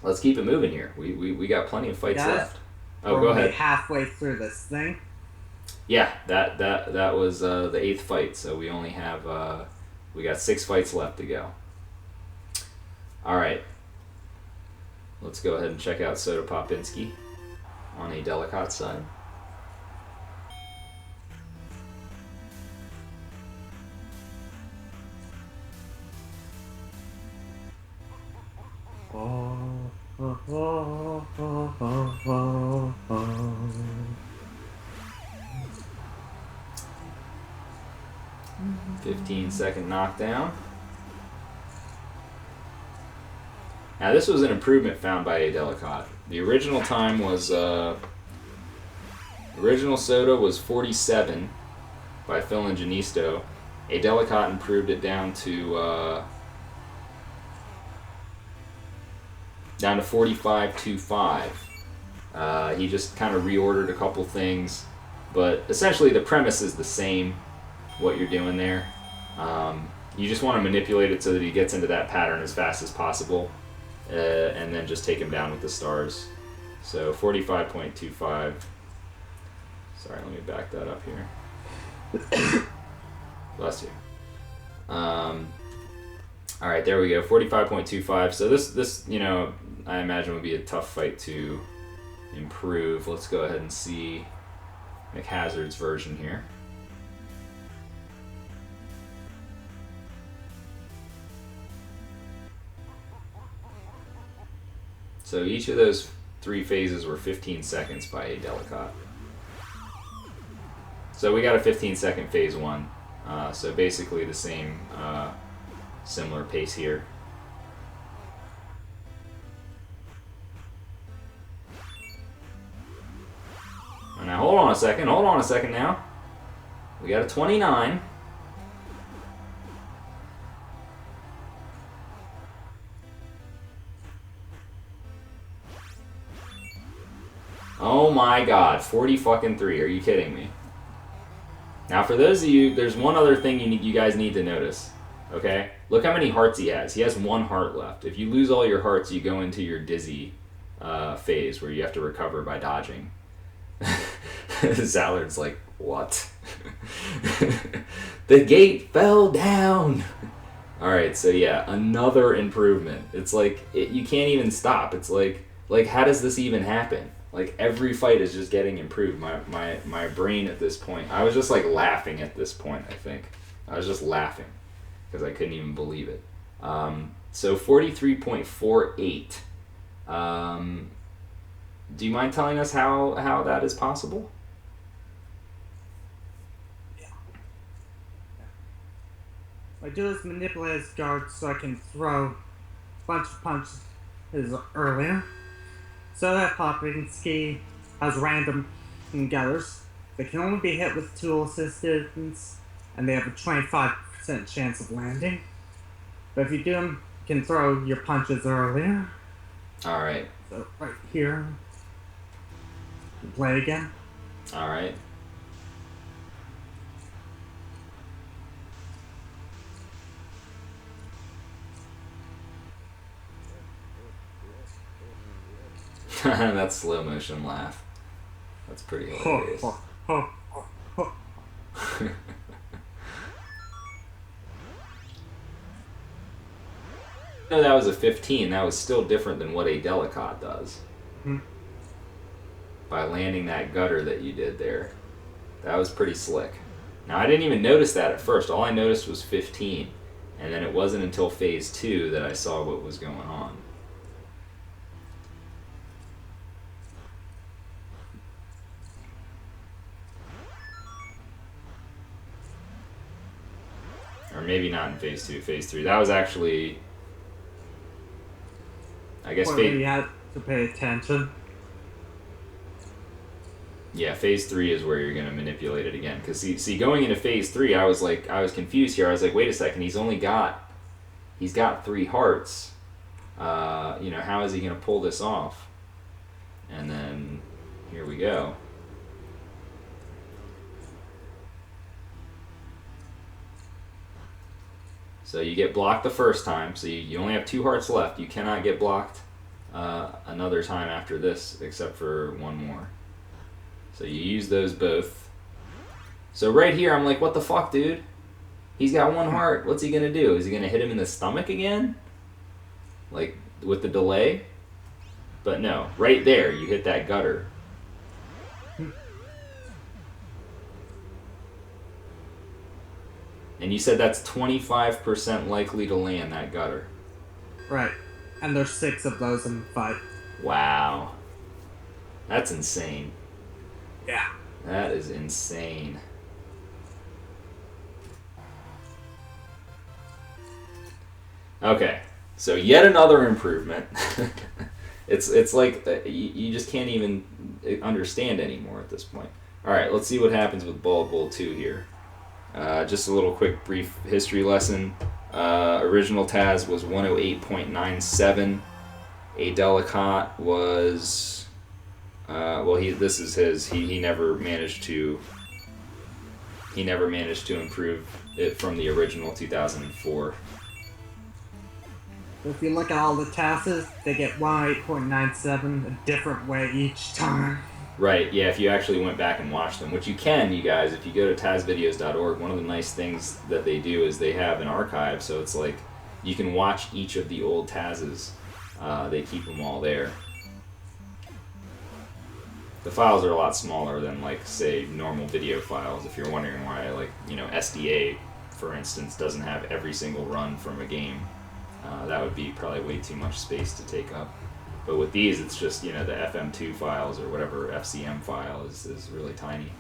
let's keep it moving here. We got plenty of fights left. Oh, go ahead. Halfway through this thing. Yeah, that was the 8th fight, so we only have we got 6 fights left to go. All right, let's go ahead and check out Soda Popinski on a Delicat side. 15-second knockdown. Now this was an improvement found by A. Delicate. The original time was, original soda was 47 by Phil and Janisto. A. Delicate improved it down to 45.25. He just kind of reordered a couple things, but essentially the premise is the same, what you're doing there. You just want to manipulate it so that he gets into that pattern as fast as possible, and then just take him down with the stars. So 45.25. Sorry, let me back that up here. Bless you. All right, there we go. 45.25. So this, you know, I imagine would be a tough fight to improve. Let's go ahead and see McHazard's version here. So each of those 3 phases were 15 seconds by A. Delicate. So we got a 15-second phase 1. So basically the same, similar pace here. And now hold on a second now. We got a 29. Oh my god, 40-3. Are you kidding me? Now for those of you, there's one other thing you guys need to notice. Okay? Look how many hearts he has. He has 1 heart left. If you lose all your hearts, you go into your dizzy phase where you have to recover by dodging. Zallard's like, what? The gate fell down! Alright, so yeah, another improvement. It's like, you can't even stop. It's like how does this even happen? Like, every fight is just getting improved. My brain at this point, I was just like laughing at this point, I think. I was just laughing because I couldn't even believe it. So 43.48. Do you mind telling us how that is possible? Yeah. What I do is manipulate his guard so I can throw a bunch of punches earlier. So that Popinski has random gutters. They can only be hit with tool assistance, and they have a 25% chance of landing. But if you do them, you can throw your punches earlier. Alright. So right here. Play again. Alright. That slow motion laugh. That's pretty hilarious. No, that was a 15. That was still different than what A. Delicate does. Hmm. By landing that gutter that you did there. That was pretty slick. Now, I didn't even notice that at first. All I noticed was 15. And then it wasn't until phase 2 that I saw what was going on. Or maybe not in phase 2, phase 3. That was actually, I guess, where you had to pay attention. Yeah, phase 3 is where you're going to manipulate it again. Because see, going into phase 3, I was confused here. I was like, wait a second, he's got 3 hearts. You know, how is he going to pull this off? And then, here we go. So you get blocked the first time, so you only have 2 hearts left. You cannot get blocked another time after this, except for 1 more. So you use those both. So right here, I'm like, what the fuck, dude? He's got 1 heart. What's he gonna do? Is he gonna hit him in the stomach again? Like, with the delay? But no, right there, you hit that gutter. And you said that's 25% likely to land, that gutter. Right. And there's 6 of those in the fight. Wow. That's insane. Yeah. That is insane. Okay, so yet another improvement. It's like you just can't even understand anymore at this point. All right, let's see what happens with Bald Bull 2 here. Just a little quick brief history lesson. Original TAS was 108.97. A Delicate was this is his. He never managed to improve it from the original 2004. If you look at all the TASs, they get 108.97 a different way each time. Right, yeah, if you actually went back and watched them, which you can, you guys, if you go to tasvideos.org, one of the nice things that they do is they have an archive, so it's like you can watch each of the old TASs. They keep them all there. The files are a lot smaller than, like, say, normal video files, if you're wondering why, like, you know, SDA, for instance, doesn't have every single run from a game. That would be probably way too much space to take up. But with these, it's just, you know, the FM2 files or whatever FCM file is really tiny.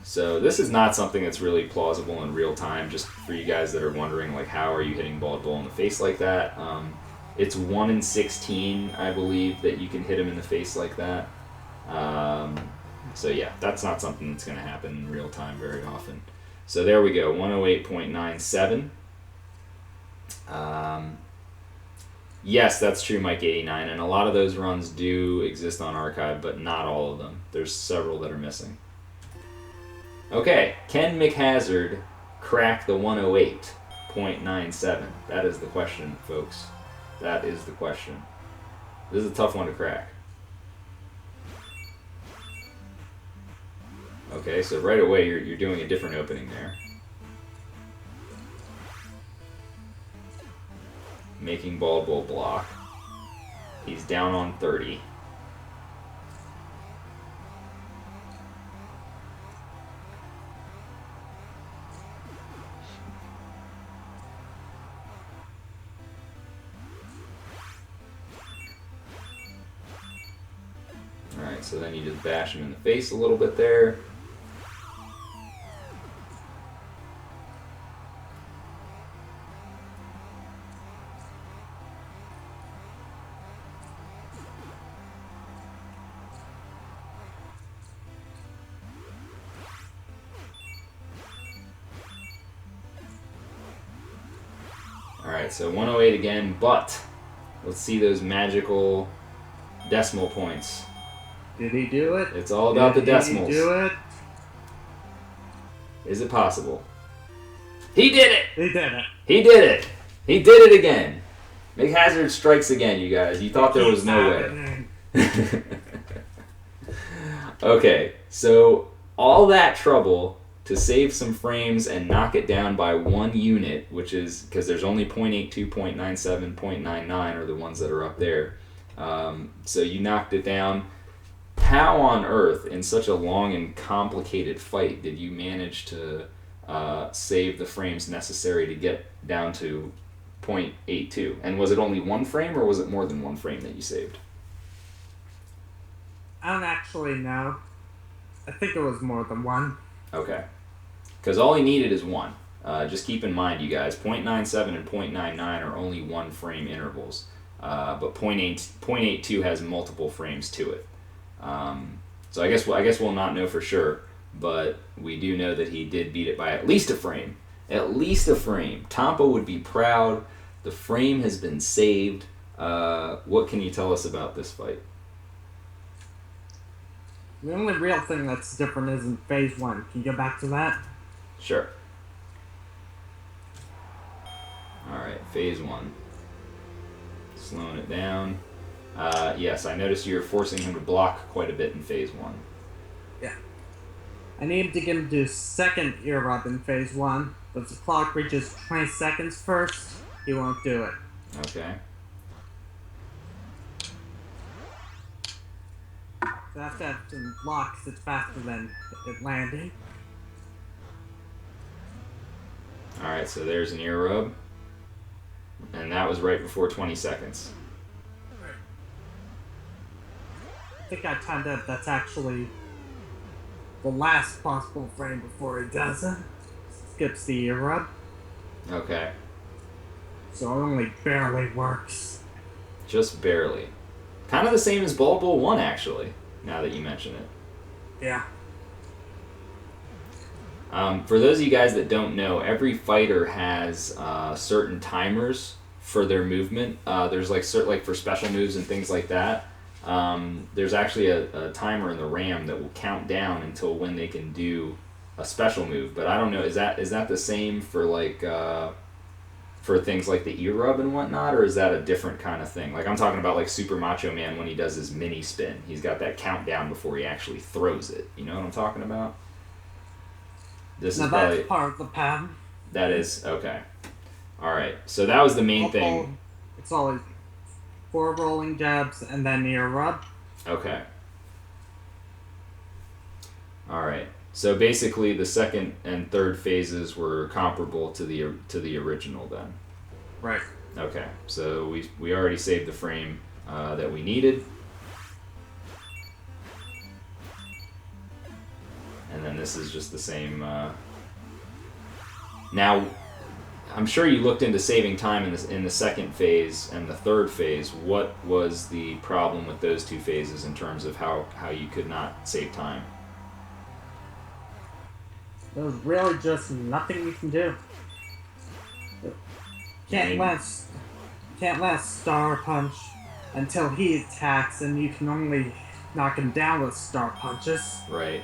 So this is not something that's really plausible in real time, just for you guys that are wondering, like, how are you hitting Bald Bull in the face like that? It's 1 in 16, I believe, that you can hit him in the face like that. So yeah, that's not something that's going to happen in real time very often. So there we go, 108.97. Yes, that's true, Mike89, and a lot of those runs do exist on archive, but not all of them. There's several that are missing. Okay, can McHazard crack the 108.97? That is the question, folks. That is the question. This is a tough one to crack. Okay, so right away you're doing a different opening there. Making Bald Bull block. He's down on 30. Alright, so then you just bash him in the face a little bit there. Alright, so 108 again, but let's see those magical decimal points. Did he do it? It's all about the decimals. Did he do it? Is it possible? He did it! He did it. He did it! He did it again! McHazard strikes again, you guys. You thought there was no way. Okay, so all that trouble to save some frames and knock it down by 1 unit, which is, because there's only 0.82, 0.97, 0.99 are the ones that are up there. So you knocked it down. How on earth, in such a long and complicated fight, did you manage to save the frames necessary to get down to 0.82? And was it only 1 frame, or was it more than 1 frame that you saved? I don't actually know. I think it was more than 1. Okay. Because all he needed is 1. Just keep in mind, you guys, 0.97 and 0.99 are only 1 frame intervals. But 0.82 has multiple frames to it. So I guess we'll not know for sure, but we do know that he did beat it by at least a frame. At least a frame. Tampa would be proud. The frame has been saved. What can you tell us about this fight? The only real thing that's different is in phase 1. Can you go back to that? Sure. Alright, phase 1. Slowing it down. Yes, I noticed you're forcing him to block quite a bit in phase 1. Yeah. I need to get him to do second ear rub in phase 1, but if the clock reaches 20 seconds first, he won't do it. Okay. So I have to have some block because it's faster than it landing. Alright, so there's an ear rub. And that was right before 20 seconds. I think I timed out that's actually the last possible frame before he does it. Skips the ear rub. Okay. So it only barely works. Just barely. Kind of the same as Ball Bull 1, actually, now that you mention it. Yeah. For those of you guys that don't know, every fighter has certain timers for their movement. There's like for special moves and things like that. There's actually a timer in the RAM that will count down until when they can do a special move. But I don't know, is that the same for for things like the ear rub and whatnot, or is that a different kind of thing? Like I'm talking about like Super Macho Man when he does his mini spin. He's got that countdown before he actually throws it. You know what I'm talking about? This Now is that's probably part of the pattern. that is okay. All right, so that was the main thing. It's always 4 rolling jabs and then ear rub. Okay. All right. So basically, the second and third phases were comparable to the original then. Right. Okay. So we already saved the frame that we needed. And then this is just the same. Now, I'm sure you looked into saving time in the second phase and the third phase. What was the problem with those two phases in terms of how you could not save time? There's really just nothing you can do. Can't last Star Punch until he attacks, and you can only knock him down with Star Punches. Right.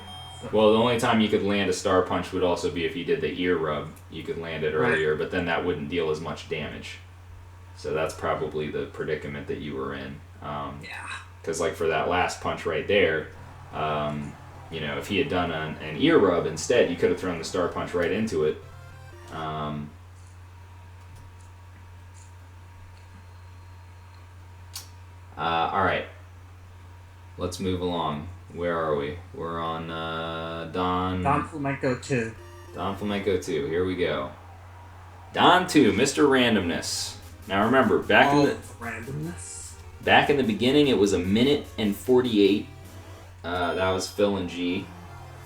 Well, the only time you could land a Star Punch would also be if you did the ear rub. You could land it earlier, but then that wouldn't deal as much damage. So that's probably the predicament that you were in. Yeah. Because like for that last punch right there, if he had done an ear rub instead, you could have thrown the Star Punch right into it. All right. Let's move along. Where are we? We're on Don Flamenco 2. Don Flamenco 2. Here we go. Don 2, Mr. Randomness. Now remember, back in the beginning, it was 1:48. That was Phil and Janisto,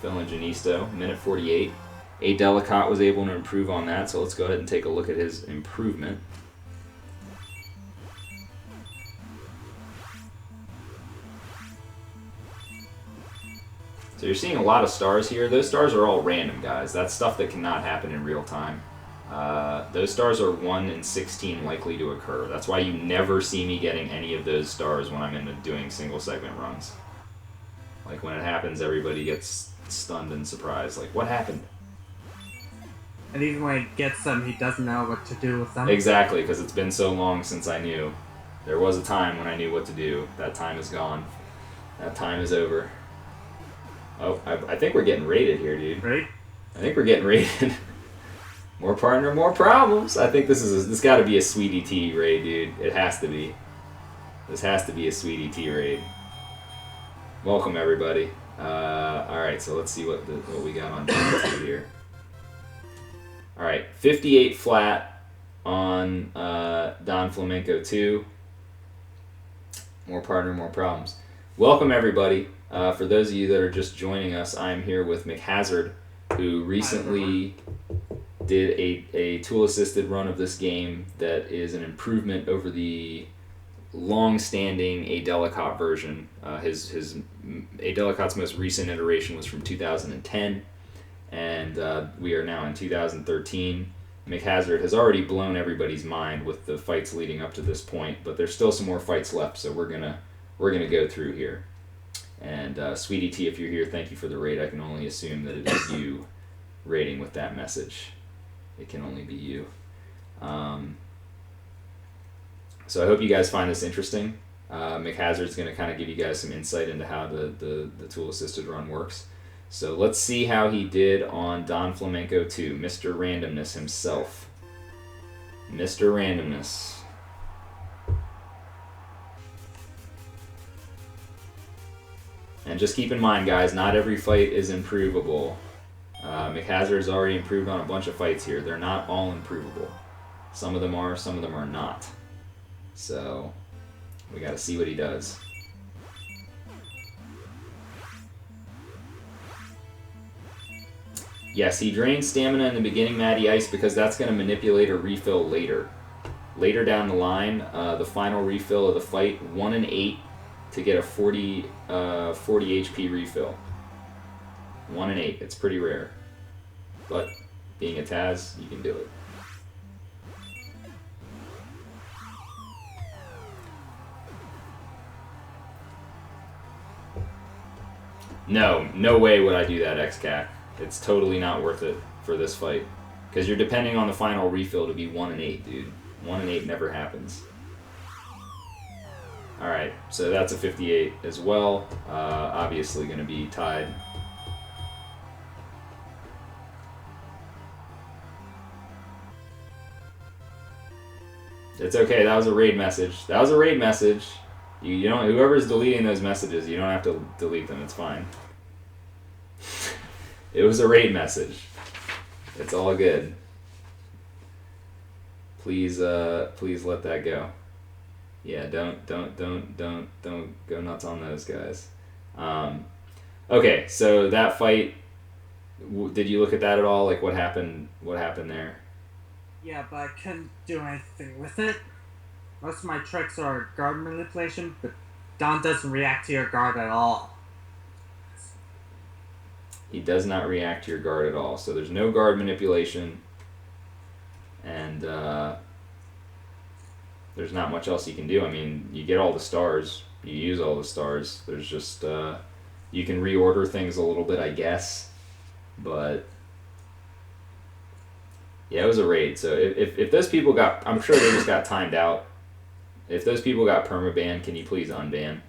1:48. A Delicate was able to improve on that, so let's go ahead and take a look at his improvement. So you're seeing a lot of stars here. Those stars are all random, guys. That's stuff that cannot happen in real time. Those stars are 1 in 16 likely to occur. That's why you never see me getting any of those stars when I'm doing single segment runs. Like when it happens, everybody gets stunned and surprised. Like, what happened? And even when he gets them, he doesn't know what to do with them. Exactly, because it's been so long since I knew. There was a time when I knew what to do. That time is gone. That time is over. Oh, I think we're getting rated here, dude. Right? I think we're getting rated. More partner, more problems. I think this got to be a Sweetie T raid, dude. It has to be. This has to be a Sweetie T raid. Welcome, everybody. All right, so let's see what we got on Don 2 here. All right, 58 flat on Don Flamenco 2. More partner, more problems. Welcome, everybody. For those of you that are just joining us, I'm here with McHazard, who recently did a tool-assisted run of this game that is an improvement over the long-standing A Delicate version. His A Delicate's most recent iteration was from 2010, and we are now in 2013. McHazard has already blown everybody's mind with the fights leading up to this point, but there's still some more fights left, so we're gonna go through here. And Sweetie T, if you're here, thank you for the raid. I can only assume that it is you raiding with that message. It can only be you. So I hope you guys find this interesting. McHazard's going to kind of give you guys some insight into how the tool-assisted run works. So let's see how he did on Don Flamenco 2, Mr. Randomness himself. Mr. Randomness. And just keep in mind, guys, not every fight is improvable. McHazard has already improved on a bunch of fights here. They're not all improvable. Some of them are, some of them are not. So, we gotta see what he does. Yes, he drains stamina in the beginning, Matty Ice, because that's going to manipulate a refill later. Later down the line, the final refill of the fight, 1 and 8 to get a 40 HP refill. 1 and 8. It's pretty rare. But being a TAS, you can do it. No way would I do that, XCAC. It's totally not worth it for this fight. Because you're depending on the final refill to be 1 and 8, dude. 1 and 8 never happens. Alright, so that's a 58 as well. Obviously going to be tied. It's okay, that was a raid message. That was a raid message. You don't, whoever's deleting those messages, you don't have to delete them, it's fine. It was a raid message. It's all good. Please let that go. Yeah, don't go nuts on those guys. Okay, so that fight, did you look at that at all? Like what happened there? Yeah, but I couldn't do anything with it. Most of my tricks are guard manipulation, but Don doesn't react to your guard at all. He does not react to your guard at all. So there's no guard manipulation. And there's not much else you can do. I mean, you get all the stars. You use all the stars. There's just... you can reorder things a little bit, I guess. But... yeah, it was a raid. So if those people got... I'm sure they just got timed out. If those people got perma-banned, can you please unban?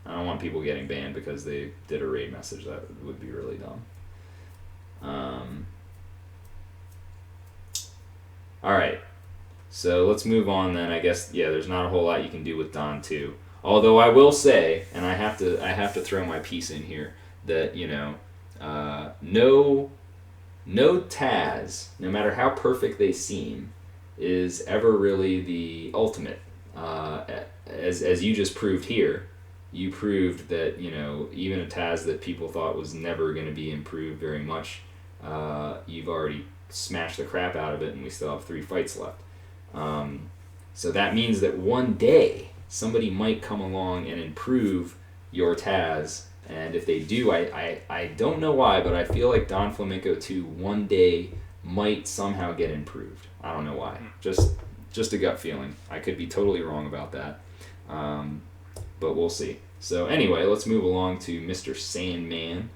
I don't want people getting banned because they did a raid message. That would be really dumb. Alright. So let's move on then. I guess, yeah, there's not a whole lot you can do with Don too. Although I will say, and I have to throw my piece in here, that, you know, no TAS, no matter how perfect they seem, is ever really the ultimate. As you just proved here, you proved that, you know, even a TAS that people thought was never going to be improved very much, you've already smashed the crap out of it, and we still have 3 fights left. So that means that one day somebody might come along and improve your TAS, and if they do, I don't know why, but I feel like Don Flamenco 2 one day might somehow get improved. I don't know why. Just a gut feeling. I could be totally wrong about that. But we'll see. So anyway, let's move along to Mr. Sandman.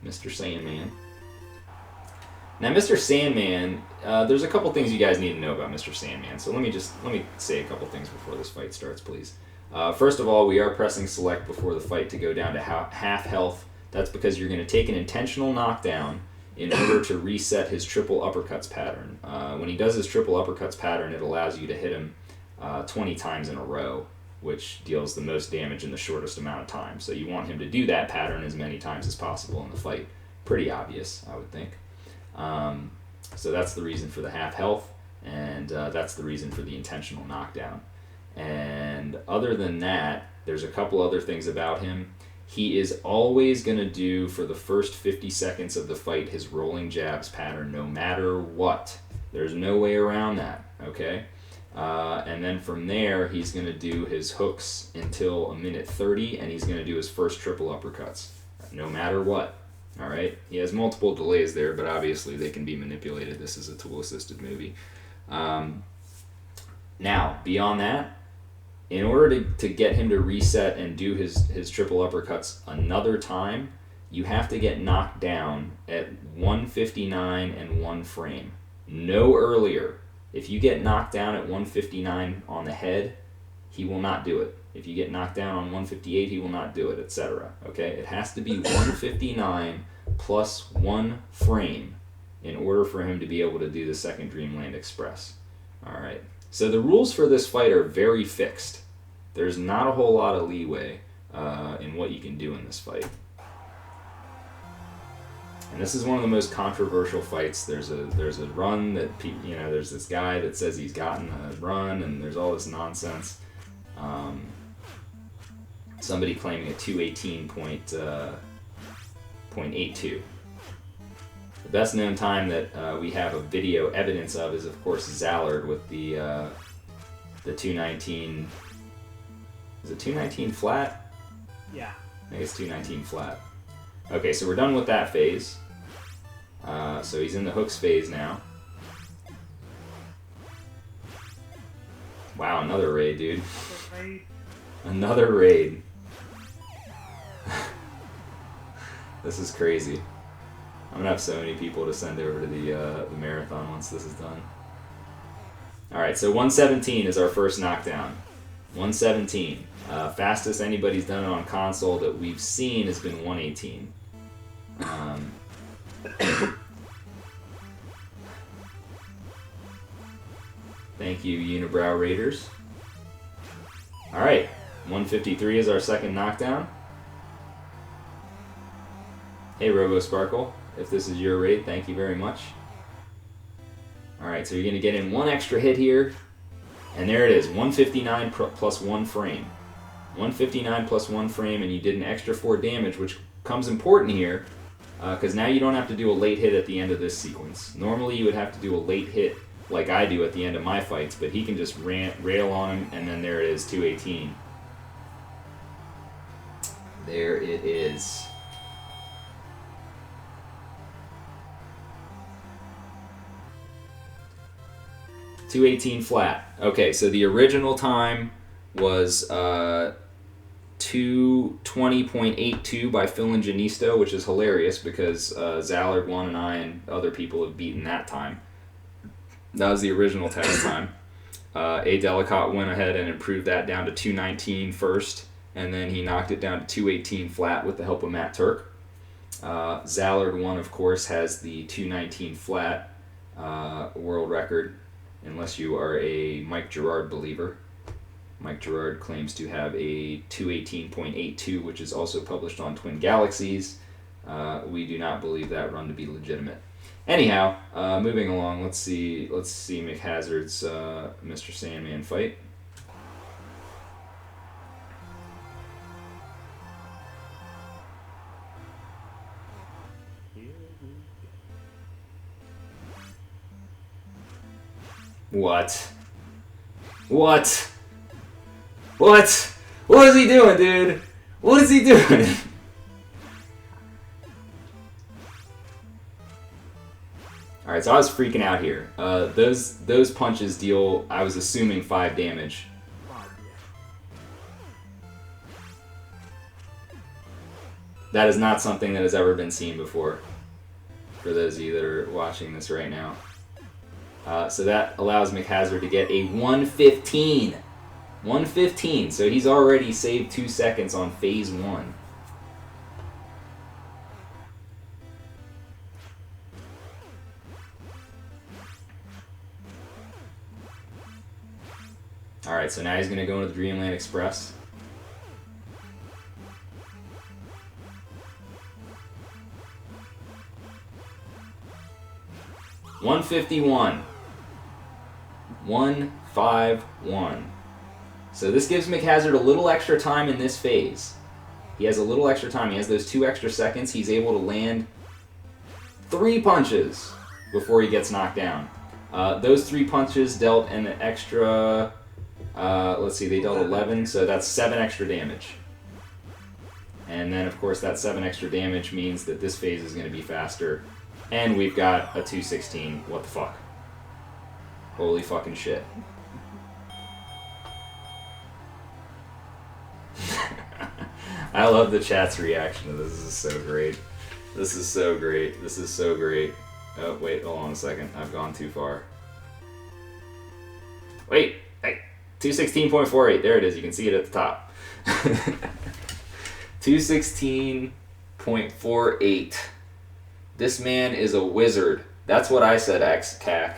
Mr. Sandman. Now, Mr. Sandman, there's a couple things you guys need to know about Mr. Sandman. So let me say a couple things before this fight starts, please. First of all, we are pressing select before the fight to go down to half health. That's because you're going to take an intentional knockdown in order to reset his triple uppercuts pattern. When he does his triple uppercuts pattern, it allows you to hit him 20 times in a row, which deals the most damage in the shortest amount of time. So you want him to do that pattern as many times as possible in the fight. Pretty obvious, I would think. So that's the reason for the half health, and that's the reason for the intentional knockdown. And other than that, there's a couple other things about him. He is always going to do, for the first 50 seconds of the fight, his rolling jabs pattern, no matter what. There's no way around that, okay? And then from there, he's going to do his hooks until a minute 30, and he's going to do his first triple uppercuts, no matter what. All right? He has multiple delays there, but obviously they can be manipulated. This is a tool-assisted movie. Now, beyond that, in order to get him to reset and do his triple uppercuts another time, you have to get knocked down at 159 and 1 frame. No earlier. If you get knocked down at 159 on the head, he will not do it. If you get knocked down on 158, he will not do it, etc. Okay? It has to be 159 plus 1 frame in order for him to be able to do the second Dreamland Express. All right? So the rules for this fight are very fixed. There's not a whole lot of leeway in what you can do in this fight. And this is one of the most controversial fights. There's a run that, you know, there's this guy that says he's gotten a run, and there's all this nonsense. Somebody claiming a 218.82. The best known time that we have a video evidence of is, of course, Zallard with the 219. Is it 219 flat? Yeah. I think it's 219 flat. Okay, so we're done with that phase. So he's in the hooks phase now. Wow, another raid, dude. Another raid. This is crazy. I'm gonna have so many people to send over to the marathon once this is done. Alright, so 117 is our first knockdown. 117. Fastest anybody's done it on console that we've seen has been 118. Thank you, Unibrow Raiders. Alright, 153 is our second knockdown. Hey, Robo Sparkle, if this is your raid, thank you very much. Alright, so you're going to get in one extra hit here. And there it is, 159 plus 1 frame. 159 plus 1 frame, and you did an extra 4 damage, which comes important here, because now you don't have to do a late hit at the end of this sequence. Normally you would have to do a late hit like I do at the end of my fights, but he can just rail on him, and then there it is, 218. There it is. .218 flat. Okay, so the original time was 220.82 by Phil and Janisto, which is hilarious because Zallard, Juan, and I and other people have beaten that time. That was the original TAS time. A Delicate went ahead and improved that down to 219 first, and then he knocked it down to 218 flat with the help of Matt Turk. Zallard 1, of course, has the 219 flat world record, unless you are a Mike Gerard believer. Mike Gerard claims to have a 218.82, which is also published on Twin Galaxies. We do not believe that run to be legitimate. Anyhow, moving along, let's see McHazard's Mr. Sandman fight. What? What? What? What is he doing, dude? What is he doing? Alright, so I was freaking out here. Those punches deal, I was assuming, 5 damage. That is not something that has ever been seen before, for those of you that are watching this right now. So that allows McHazard to get a 115. 115, so he's already saved 2 seconds on phase 1. Alright, so now he's going to go into the Dreamland Express. $151. 151. So this gives McHazard a little extra time in this phase. He has a little extra time. He has those 2 extra seconds. He's able to land 3 punches before he gets knocked down. Those 3 punches dealt an extra, let's see, they dealt 11, so that's 7 extra damage. And then, of course, that 7 extra damage means that this phase is going to be faster. And we've got a 216. What the fuck? Holy fucking shit. I love the chat's reaction to this. This is so great. This is so great. This is so great. Oh, wait, hold on a second. I've gone too far. Wait, hey, 216.48. There it is. You can see it at the top. 216.48. This man is a wizard. That's what I said, XCAC.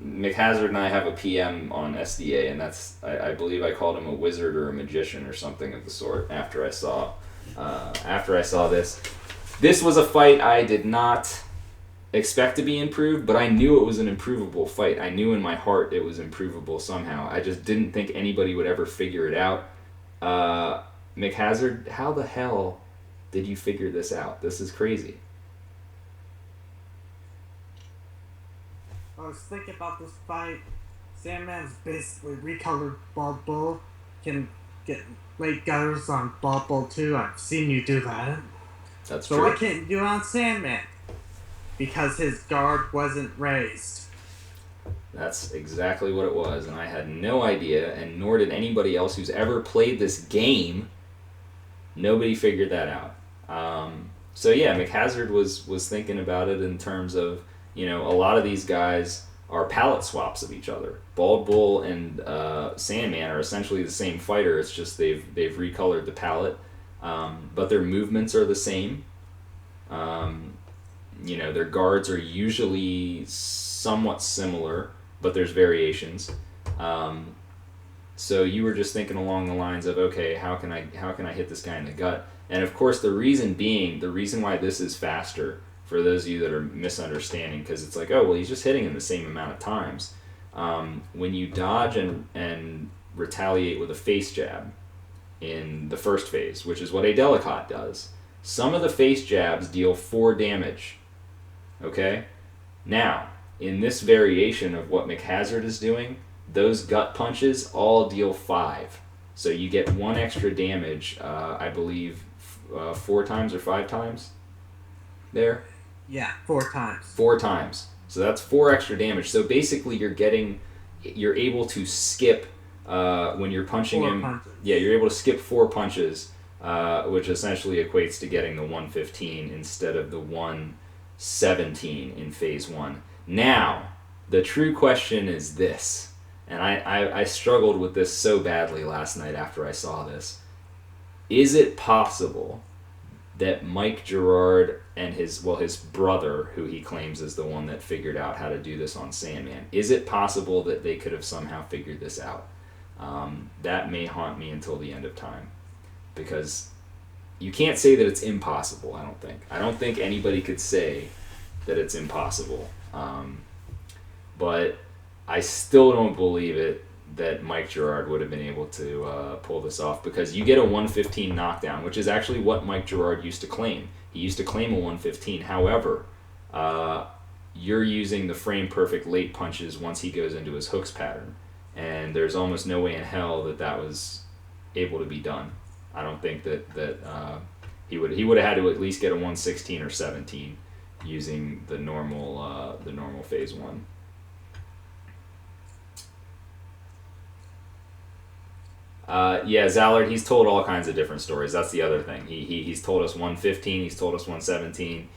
McHazard and I have a PM on SDA, and that's, I believe I called him a wizard or a magician or something of the sort after I saw this. This was a fight I did not expect to be improved, but I knew it was an improvable fight. I knew in my heart it was improvable somehow. I just didn't think anybody would ever figure it out. McHazard, how the hell did you figure this out? This is crazy. I was thinking about this fight. Sandman's basically recolored Bald Bull. Can get late gutters on Bald Bull too. I've seen you do that. That's So true. why can't you do it on Sandman? Because his guard wasn't raised. That's exactly what it was, and I had no idea, and nor did anybody else who's ever played this game. Nobody figured that out. So yeah, McHazard was thinking about it in terms of, a lot of these guys are palette swaps of each other. Bald Bull and Sandman are essentially the same fighter. It's just they've recolored the palette, but their movements are the same. Their guards are usually somewhat similar, but there's variations. So you were just thinking along the lines of, okay, how can I hit this guy in the gut? And of course, the reason why this is faster, for those of you that are misunderstanding, because it's like, oh, well, he's just hitting him the same amount of times. When you dodge and retaliate with a face jab in the first phase, which is what a Delicate does, some of the face jabs deal 4 damage. Okay? Now, in this variation of what McHazard is doing, those gut punches all deal 5. So you get 1 extra damage, I believe, 4 times or 5 times there? Yeah, 4 times. 4 times. So that's 4 extra damage. So basically you're able to skip when you're punching 4 him. punches. Yeah, you're able to skip 4 punches, which essentially equates to getting the 115 instead of the 117 in phase 1. Now, the true question is this, and I struggled with this so badly last night after I saw this. Is it possible that Mike Gerard and his brother, who he claims is the one that figured out how to do this on Sandman, is it possible that they could have somehow figured this out? That may haunt me until the end of time, because you can't say that it's impossible. I don't think anybody could say that it's impossible. But I still don't believe it that Mike Gerard would have been able to pull this off, because you get a 115 knockdown, which is actually what Mike Gerard used to claim. He used to claim a 115. However, you're using the frame perfect late punches once he goes into his hooks pattern, and there's almost no way in hell that was able to be done. I don't think that he would have had to at least get a 116 or 17 using the normal phase 1. Yeah, Zallard, he's told all kinds of different stories. That's the other thing. He's told us 115, he's told us 117.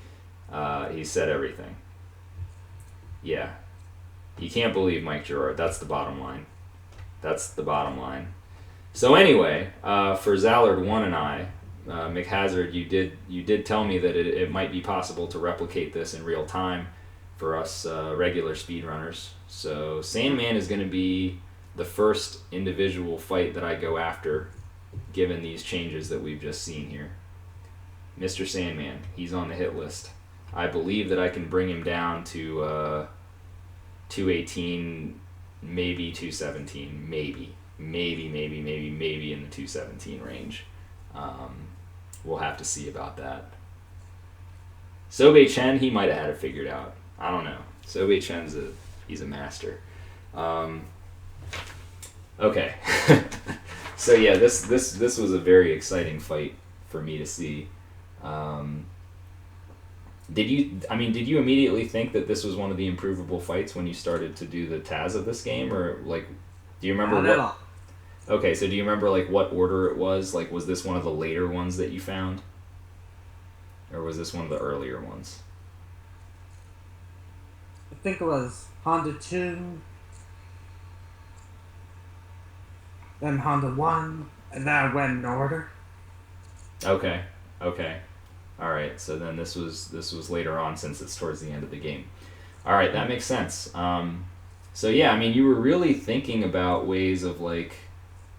He's said everything. Yeah. You can't believe Mike Gerard. That's the bottom line. So anyway, for Zallard 1 and I, McHazard, you did tell me that it might be possible to replicate this in real time for us regular speedrunners. So Sandman is going to be the first individual fight that I go after, given these changes that we've just seen here. Mr. Sandman, he's on the hit list. I believe that I can bring him down to 218, maybe 217, maybe in the 217 range. We'll have to see about that. Sobe Chen, he might have had it figured out. I don't know. Sobe Chen's he's a master. Okay. So yeah, this was a very exciting fight for me to see. Did you immediately think that this was one of the improvable fights when you started to do the TAS of this game, or like, do you remember Not at all. Okay, so do you remember like what order it was? Like, was this one of the later ones that you found, or was this one of the earlier ones? I think it was Honda 2, then Honda 1, and then I went in order. Okay. All right. So then this was later on, since it's towards the end of the game. All right, that makes sense. So yeah, I mean, you were really thinking about ways of like,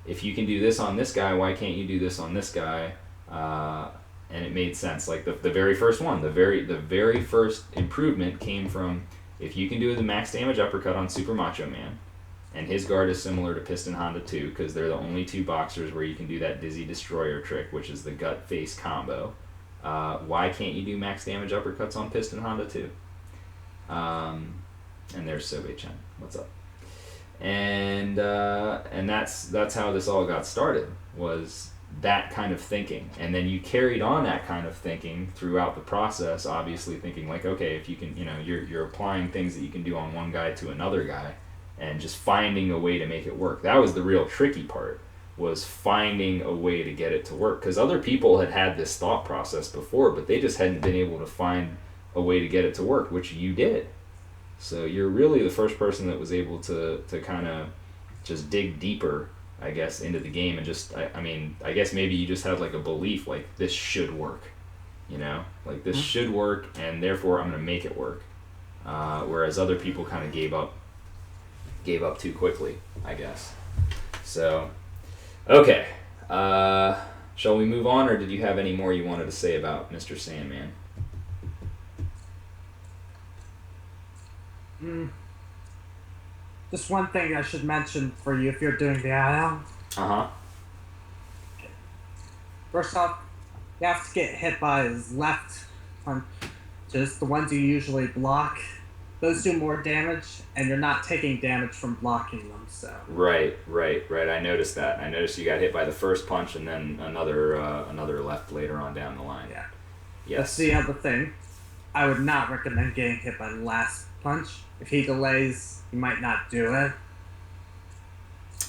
if you can do this on this guy, why can't you do this on this guy? And it made sense. Like the very first one, the very first improvement came from, if you can do the max damage uppercut on Super Macho Man, and his guard is similar to Piston Honda 2, because they're the only 2 boxers where you can do that Dizzy Destroyer trick, which is the gut face combo. Why can't you do max damage uppercuts on Piston Honda 2? And there's Sobe-chan. What's up? And that's how this all got started, was that kind of thinking. And then you carried on that kind of thinking throughout the process, obviously thinking like, okay, if you can, you're applying things that you can do on one guy to another guy and just finding a way to make it work. That was the real tricky part, was finding a way to get it to work. Because other people had this thought process before, but they just hadn't been able to find a way to get it to work, which you did. So you're really the first person that was able to kind of just dig deeper, I guess, into the game. And just, I guess maybe you just had like a belief, like, this should work, like this should work, and therefore I'm going to make it work. Whereas other people kind of gave up too quickly, I guess. So, okay. Shall we move on, or did you have any more you wanted to say about Mr. Sandman? Just one thing I should mention for you if you're doing the IL. Uh-huh. First off, you have to get hit by his left punches, the ones you usually block. Those do more damage, and you're not taking damage from blocking them, so... Right. I noticed that. I noticed you got hit by the first punch and then another left later on down the line. Yeah. Yes. That's the other thing. I would not recommend getting hit by the last punch. If he delays, you might not do it.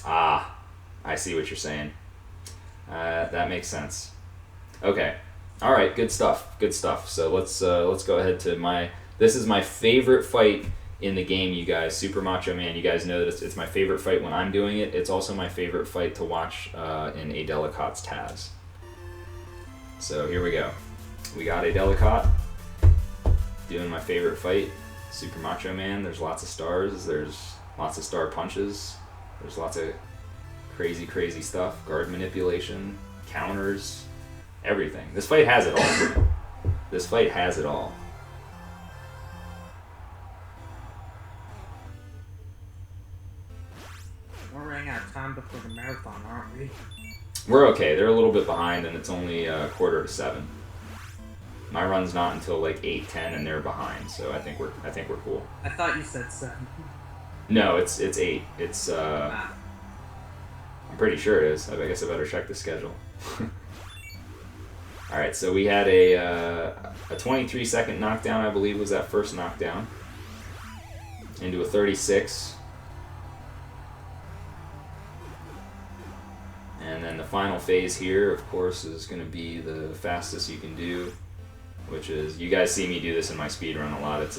Ah, I see what you're saying. That makes sense. Okay. All right. Good stuff. So let's go ahead to this is my favorite fight in the game, you guys. Super Macho Man. You guys know that it's my favorite fight when I'm doing it. It's also my favorite fight to watch in A Delicat's TAS. So here we go. We got A Delicat doing my favorite fight, Super Macho Man. There's lots of stars. There's lots of star punches. There's lots of crazy stuff. Guard manipulation, counters, everything. This fight has it all. We're running out of time before the marathon, aren't we? We're okay. They're a little bit behind, and it's only 6:45. My run's not until like 8:10, and they're behind, so I think we're cool. I thought you said 7. No, it's 8. It's I'm pretty sure it is. I guess I better check the schedule. All right, so we had a 23-second knockdown, I believe, was that first knockdown, into a 36. And then the final phase here, of course, is going to be the fastest you can do, which is, you guys see me do this in my speed run a lot. It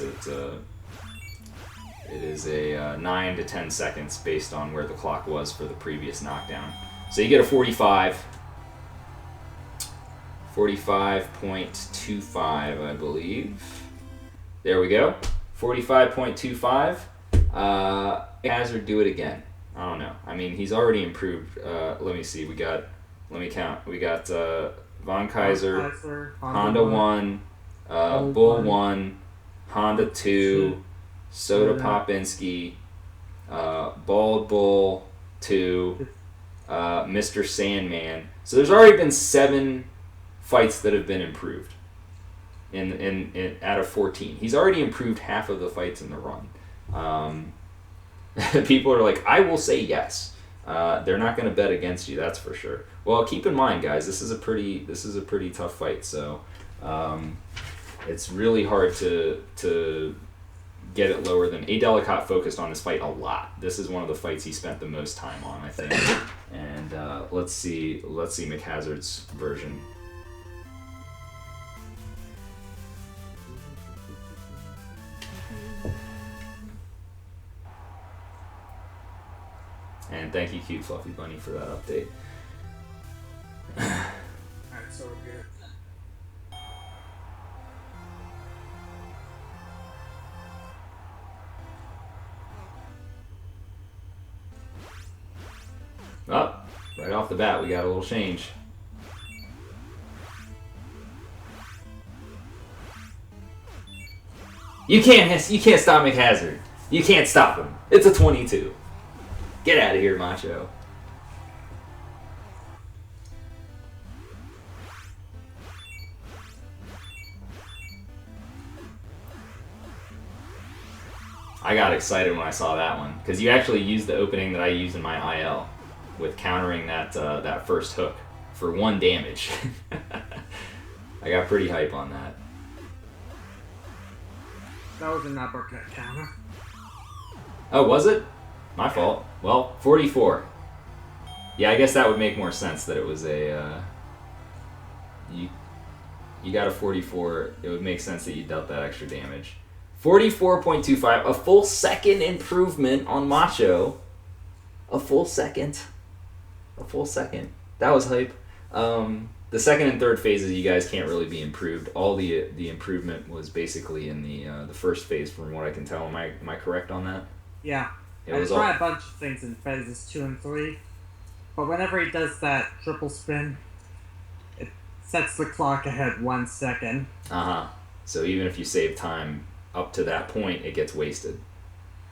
is a 9 to 10 seconds based on where the clock was for the previous knockdown. So you get a 45.25, I believe. There we go. 45.25. McHazard, do it again. I don't know. I mean, he's already improved. Let me see. Let me count. We got Von Kaiser, Honda 1, Bull 1, Honda 2, Soda Popinski, Bald Bull 2, Mr. Sandman. So there's already been 7 fights that have been improved in out of 14. He's already improved half of the fights in the run. People are like, I will say yes. They're not going to bet against you, that's for sure. Well, keep in mind, guys, this is a pretty tough fight. So it's really hard to get it lower than A Delicat focused on this fight a lot. This is one of the fights he spent the most time on, I think. And let's see McHazard's version. And thank you, Cute Fluffy Bunny, for that update. Alright, so we're good. Oh, right off the bat, we got a little change. You can't stop McHazard. You can't stop him. It's a 22. Get out of here, Macho. I got excited when I saw that one because you actually used the opening that I used in my IL with countering that first hook for 1 damage. I got pretty hype on that. That was an uppercut counter. Oh, was it? My fault. Well, 44. Yeah, I guess that would make more sense that it was a... You got a 44. It would make sense that you dealt that extra damage. 44.25. A full second improvement on Macho. A full second. That was hype. The second and third phases, you guys can't really be improved. All the improvement was basically in the first phase, from what I can tell. Am I correct on that? Yeah. I tried a bunch of things in phases 2 and 3, but whenever he does that triple spin, it sets the clock ahead 1 second. Uh-huh. So even if you save time up to that point, it gets wasted.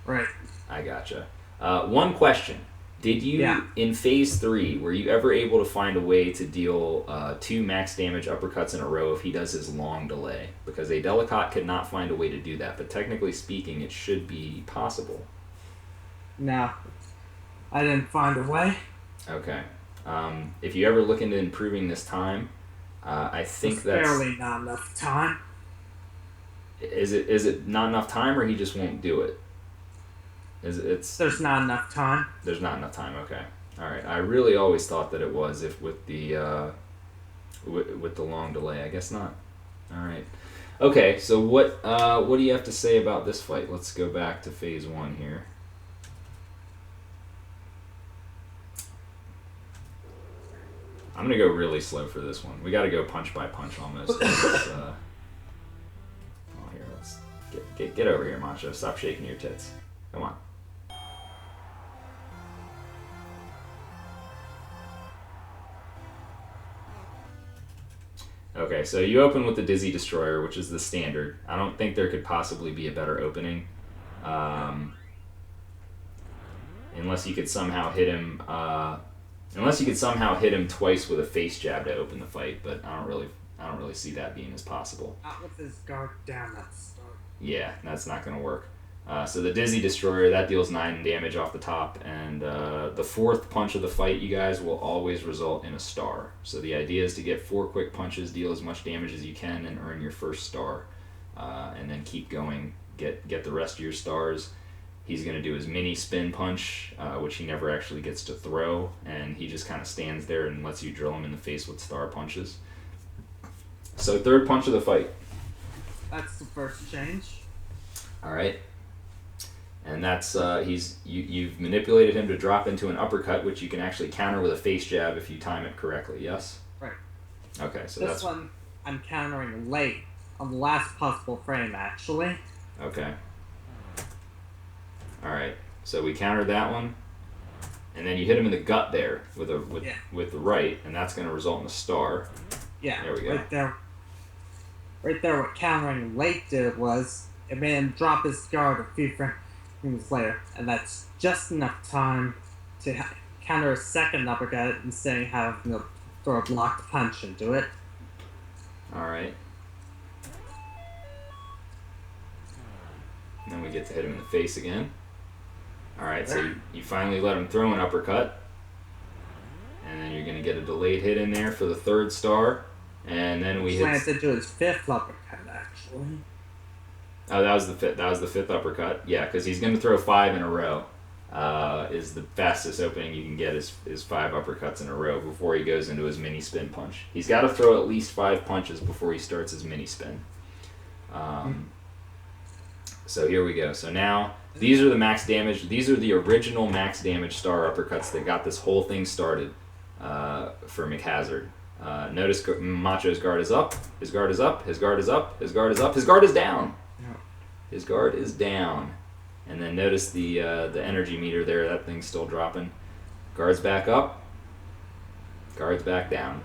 Right. I gotcha. One question. Did you, in phase 3, were you ever able to find a way to deal 2 max damage uppercuts in a row if he does his long delay? Because a Delicate could not find a way to do that, but technically speaking, it should be possible. No. I didn't find a way. Okay. If you ever look into improving this time, I think that's... barely not enough time. Is it not enough time, or he just won't do it? There's not enough time. There's not enough time. Okay. All right. I really always thought that it was with the long delay. I guess not. All right. Okay. So what do you have to say about this fight? Let's go back to phase 1 here. I'm gonna go really slow for this one. We got to go punch by punch almost. Oh, here, let's get over here, Macho. Stop shaking your tits. Come on. Okay, so you open with the Dizzy Destroyer, which is the standard. I don't think there could possibly be a better opening, unless you could somehow hit him. Twice with a face jab to open the fight, but I don't really see that being as possible. Not with his guard down at the start. Yeah, that's not going to work. So the Dizzy Destroyer, that deals 9 damage off the top, and the 4th punch of the fight, you guys, will always result in a star. So the idea is to get 4 quick punches, deal as much damage as you can, and earn your first star. And then keep going, get the rest of your stars. He's going to do his mini spin punch, which he never actually gets to throw, and he just kind of stands there and lets you drill him in the face with star punches. So 3rd punch of the fight. That's the first change. All right. And that's you've manipulated him to drop into an uppercut, which you can actually counter with a face jab if you time it correctly. Yes. Right. Okay, so this one I'm countering late on the last possible frame, actually. Okay. All right. So we countered that one, and then you hit him in the gut there with the right, and that's going to result in a star. Yeah. There we go. Right there. What countering late did was it made him drop his guard a few frames later, and that's just enough time to counter a second uppercut instead of having to throw a blocked punch into it. Alright. And then we get to hit him in the face again. Alright, so you finally let him throw an uppercut. And then you're going to get a delayed hit in there for the 3rd star. And then we hit into his 5th uppercut, actually. Oh, that was the 5th uppercut. Yeah, because he's going to throw 5 in a row. Is the fastest opening you can get is 5 uppercuts in a row before he goes into his mini spin punch. He's got to throw at least 5 punches before he starts his mini spin. So here we go. So now these are the max damage. These are the original max damage star uppercuts that got this whole thing started for McHazard. Notice Macho's guard is up. His guard is up. His guard is up. His guard is up. His guard is down. His guard is down. And then notice the energy meter there. That thing's still dropping. Guard's back up. Guard's back down.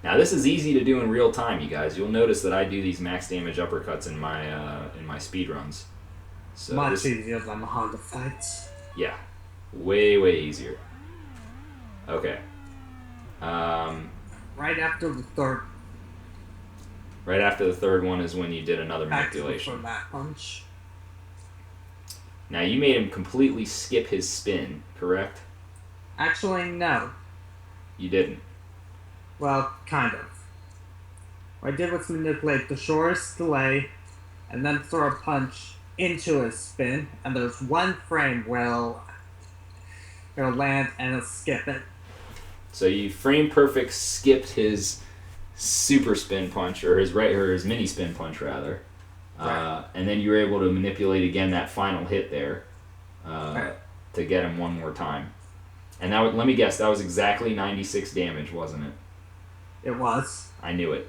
Now this is easy to do in real time, you guys. You'll notice that I do these max damage uppercuts in my speed runs. So much easier than the Honda fights. Yeah, way easier. Okay. Right after the 3rd. Right after the 3rd one is when you did another manipulation. From that punch. Now, you made him completely skip his spin, correct? Actually, no. You didn't. Well, kind of. What I did was manipulate the shortest delay and then throw a punch into his spin, and there's one frame where it'll land and it'll skip it. So you frame perfect skipped his super spin punch, or his mini spin punch rather, Right. and then you were able to manipulate again that final hit there Right. to get him one more time. And let me guess, that was exactly 96 damage, wasn't it? It was. I knew it.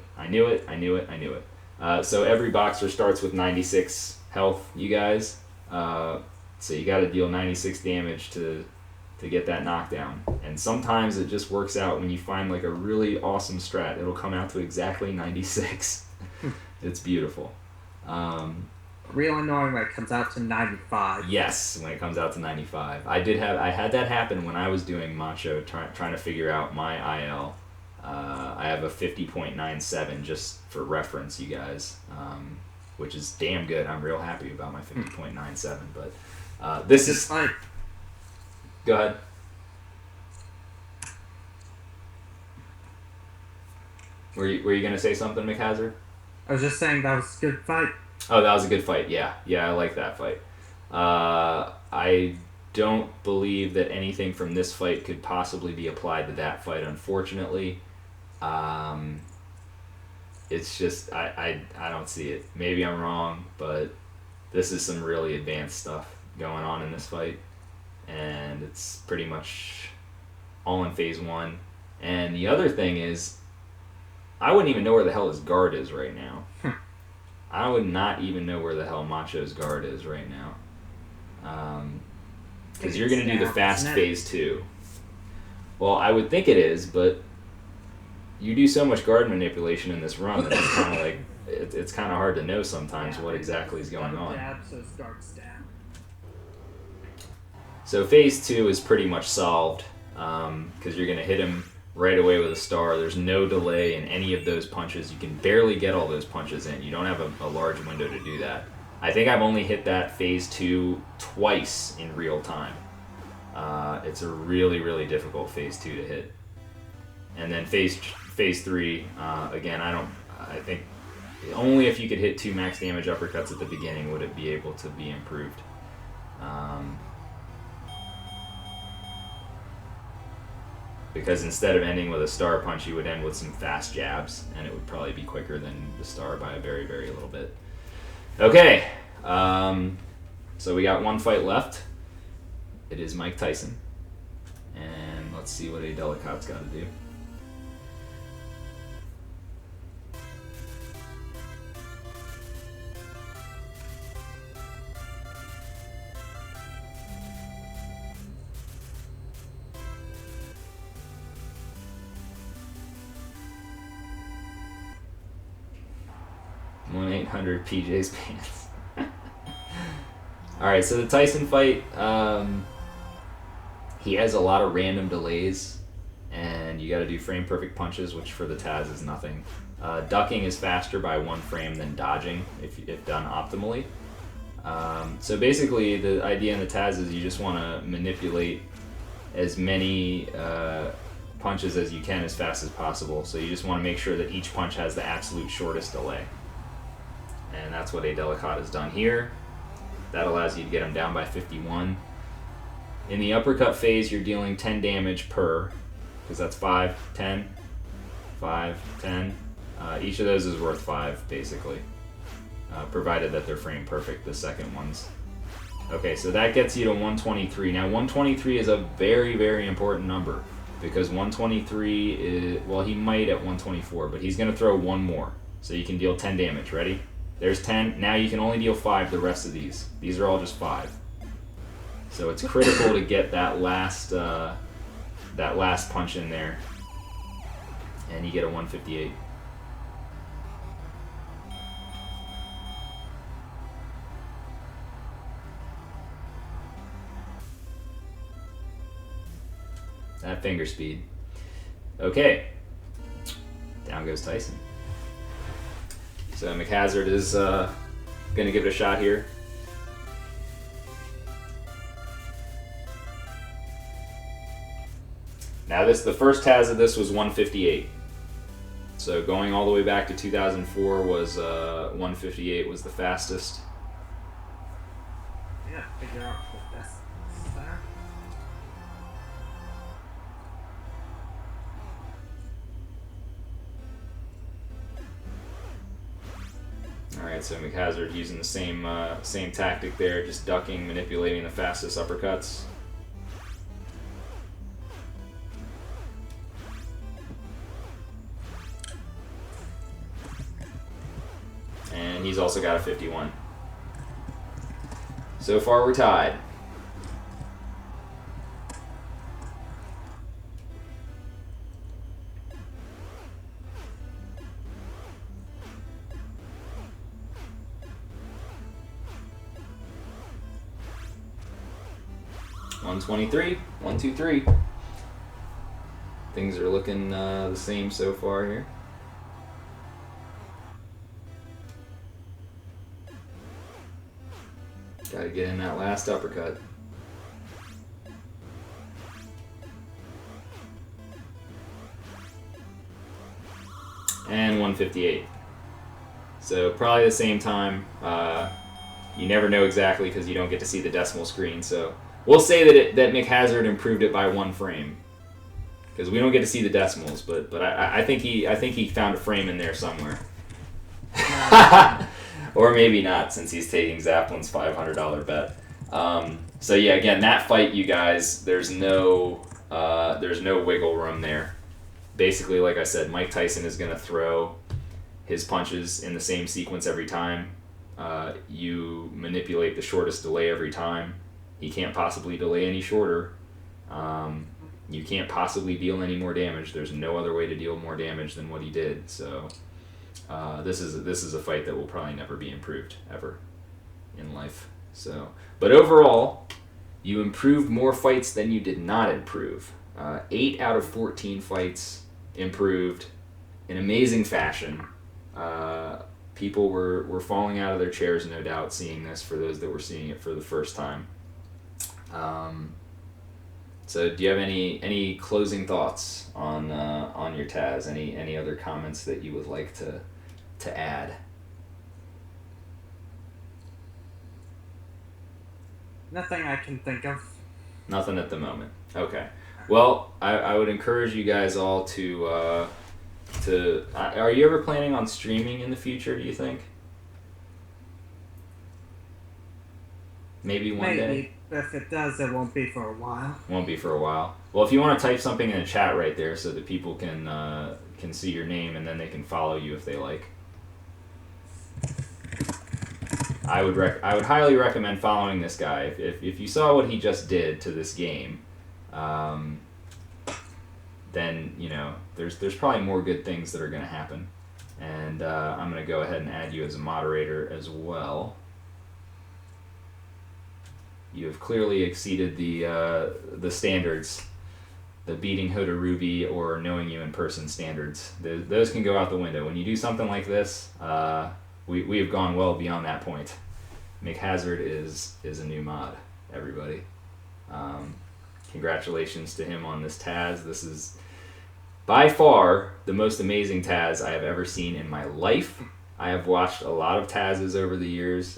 So every boxer starts with 96 health, you guys. So you got to deal 96 damage to get that knockdown. And sometimes it just works out when you find like a really awesome strat. It'll come out to exactly 96. It's beautiful. Real annoying when it comes out to 95. Yes, when it comes out to 95. I had that happen when I was doing Macho, trying to figure out my IL. I have a 50.97 just for reference, you guys, which is damn good. I'm real happy about my 50.97. But this is like. Go ahead. Were you gonna say something, McHazard? I was just saying that was a good fight. Oh, that was a good fight. Yeah, I like that fight. I don't believe that anything from this fight could possibly be applied to that fight, unfortunately. It's just I don't see it. Maybe I'm wrong, but this is some really advanced stuff going on in this fight, and it's pretty much all in phase one. And the other thing is, I wouldn't even know where the hell his guard is right now. I would not even know where the hell Macho's guard is right now. Because you're going to do the fast phase 2. Well, I would think it is, but you do so much guard manipulation in this run that it's kind of like, it's kind of hard to know sometimes what exactly is going on. So phase 2 is pretty much solved, because you're going to hit him right away with a star. There's no delay in any of those punches. You can barely get all those punches in. You don't have a large window to do that. I think I've only hit that phase 2 twice in real time. It's a really, really difficult phase 2 to hit. And then phase 3, again, I think only if you could hit 2 max damage uppercuts at the beginning would it be able to be improved. Because instead of ending with a star punch, you would end with some fast jabs, and it would probably be quicker than the star by a very, very little bit. Okay, so we got one fight left. It is Mike Tyson, and let's see what Delicat's got to do. PJ's pants. Alright, so the Tyson fight, he has a lot of random delays, and you gotta do frame perfect punches, which for the TAS is nothing. Ducking is faster by 1 frame than dodging, if done optimally. So basically, the idea in the TAS is you just want to manipulate as many punches as you can as fast as possible. So you just want to make sure that each punch has the absolute shortest delay. And that's what Delicat has done here. That allows you to get him down by 51. In the uppercut phase, you're dealing 10 damage per, because that's 5, 10, 5, 10. Each of those is worth 5, basically, provided that they're frame perfect, the second ones. Okay, so that gets you to 123. Now, 123 is a very, very important number, because 123 is, well, he might at 124, but he's going to throw 1 more, so you can deal 10 damage. Ready? There's 10. Now you can only deal 5 the rest of these. These are all just 5. So it's critical to get that last punch in there, and you get a 158. That finger speed. Okay. Down goes Tyson. So McHazard is going to give it a shot here. Now the first TAS of this was 158. So going all the way back to 2004 was 158 was the fastest. Yeah, figure out the best there. Alright, so McHazard using the same tactic there, just ducking, manipulating the fastest uppercuts. And he's also got a 51. So far we're tied. $123, 123. Things are looking the same so far here. Gotta get in that last uppercut. And 158. So probably the same time. You never know exactly because you don't get to see the decimal screen. So we'll say that McHazard improved it by 1 frame because we don't get to see the decimals. But I think he found a frame in there somewhere. Or maybe not, since he's taking Zaplin's $500 bet. So yeah, again, that fight, you guys, there's no wiggle room there. Basically, like I said, Mike Tyson is going to throw his punches in the same sequence every time. You manipulate the shortest delay every time. He can't possibly delay any shorter. You can't possibly deal any more damage. There's no other way to deal more damage than what he did. So this is a fight that will probably never be improved ever in life. So, but overall, you improved more fights than you did not improve. 8 out of 14 fights improved in amazing fashion. People were falling out of their chairs, no doubt, seeing this, for those that were seeing it for the first time. So do you have any closing thoughts on your TAS? Any other comments that you would like to add? Nothing I can think of. Nothing at the moment. Okay. Well, I would encourage you guys all to are you ever planning on streaming in the future, do you think? Maybe one day? If it does, it won't be for a while. Won't be for a while. Well, if you want to type something in the chat right there so that people can see your name and then they can follow you if they like. I would highly recommend following this guy. If you saw what he just did to this game, then there's probably more good things that are going to happen. And I'm going to go ahead and add you as a moderator as well. You have clearly exceeded the standards, the beating Hoda Ruby or knowing you in person standards. Those can go out the window. When you do something like this, we have gone well beyond that point. McHazard is a new mod, everybody. Congratulations to him on this TAS. This is by far the most amazing TAS I have ever seen in my life. I have watched a lot of TASs over the years,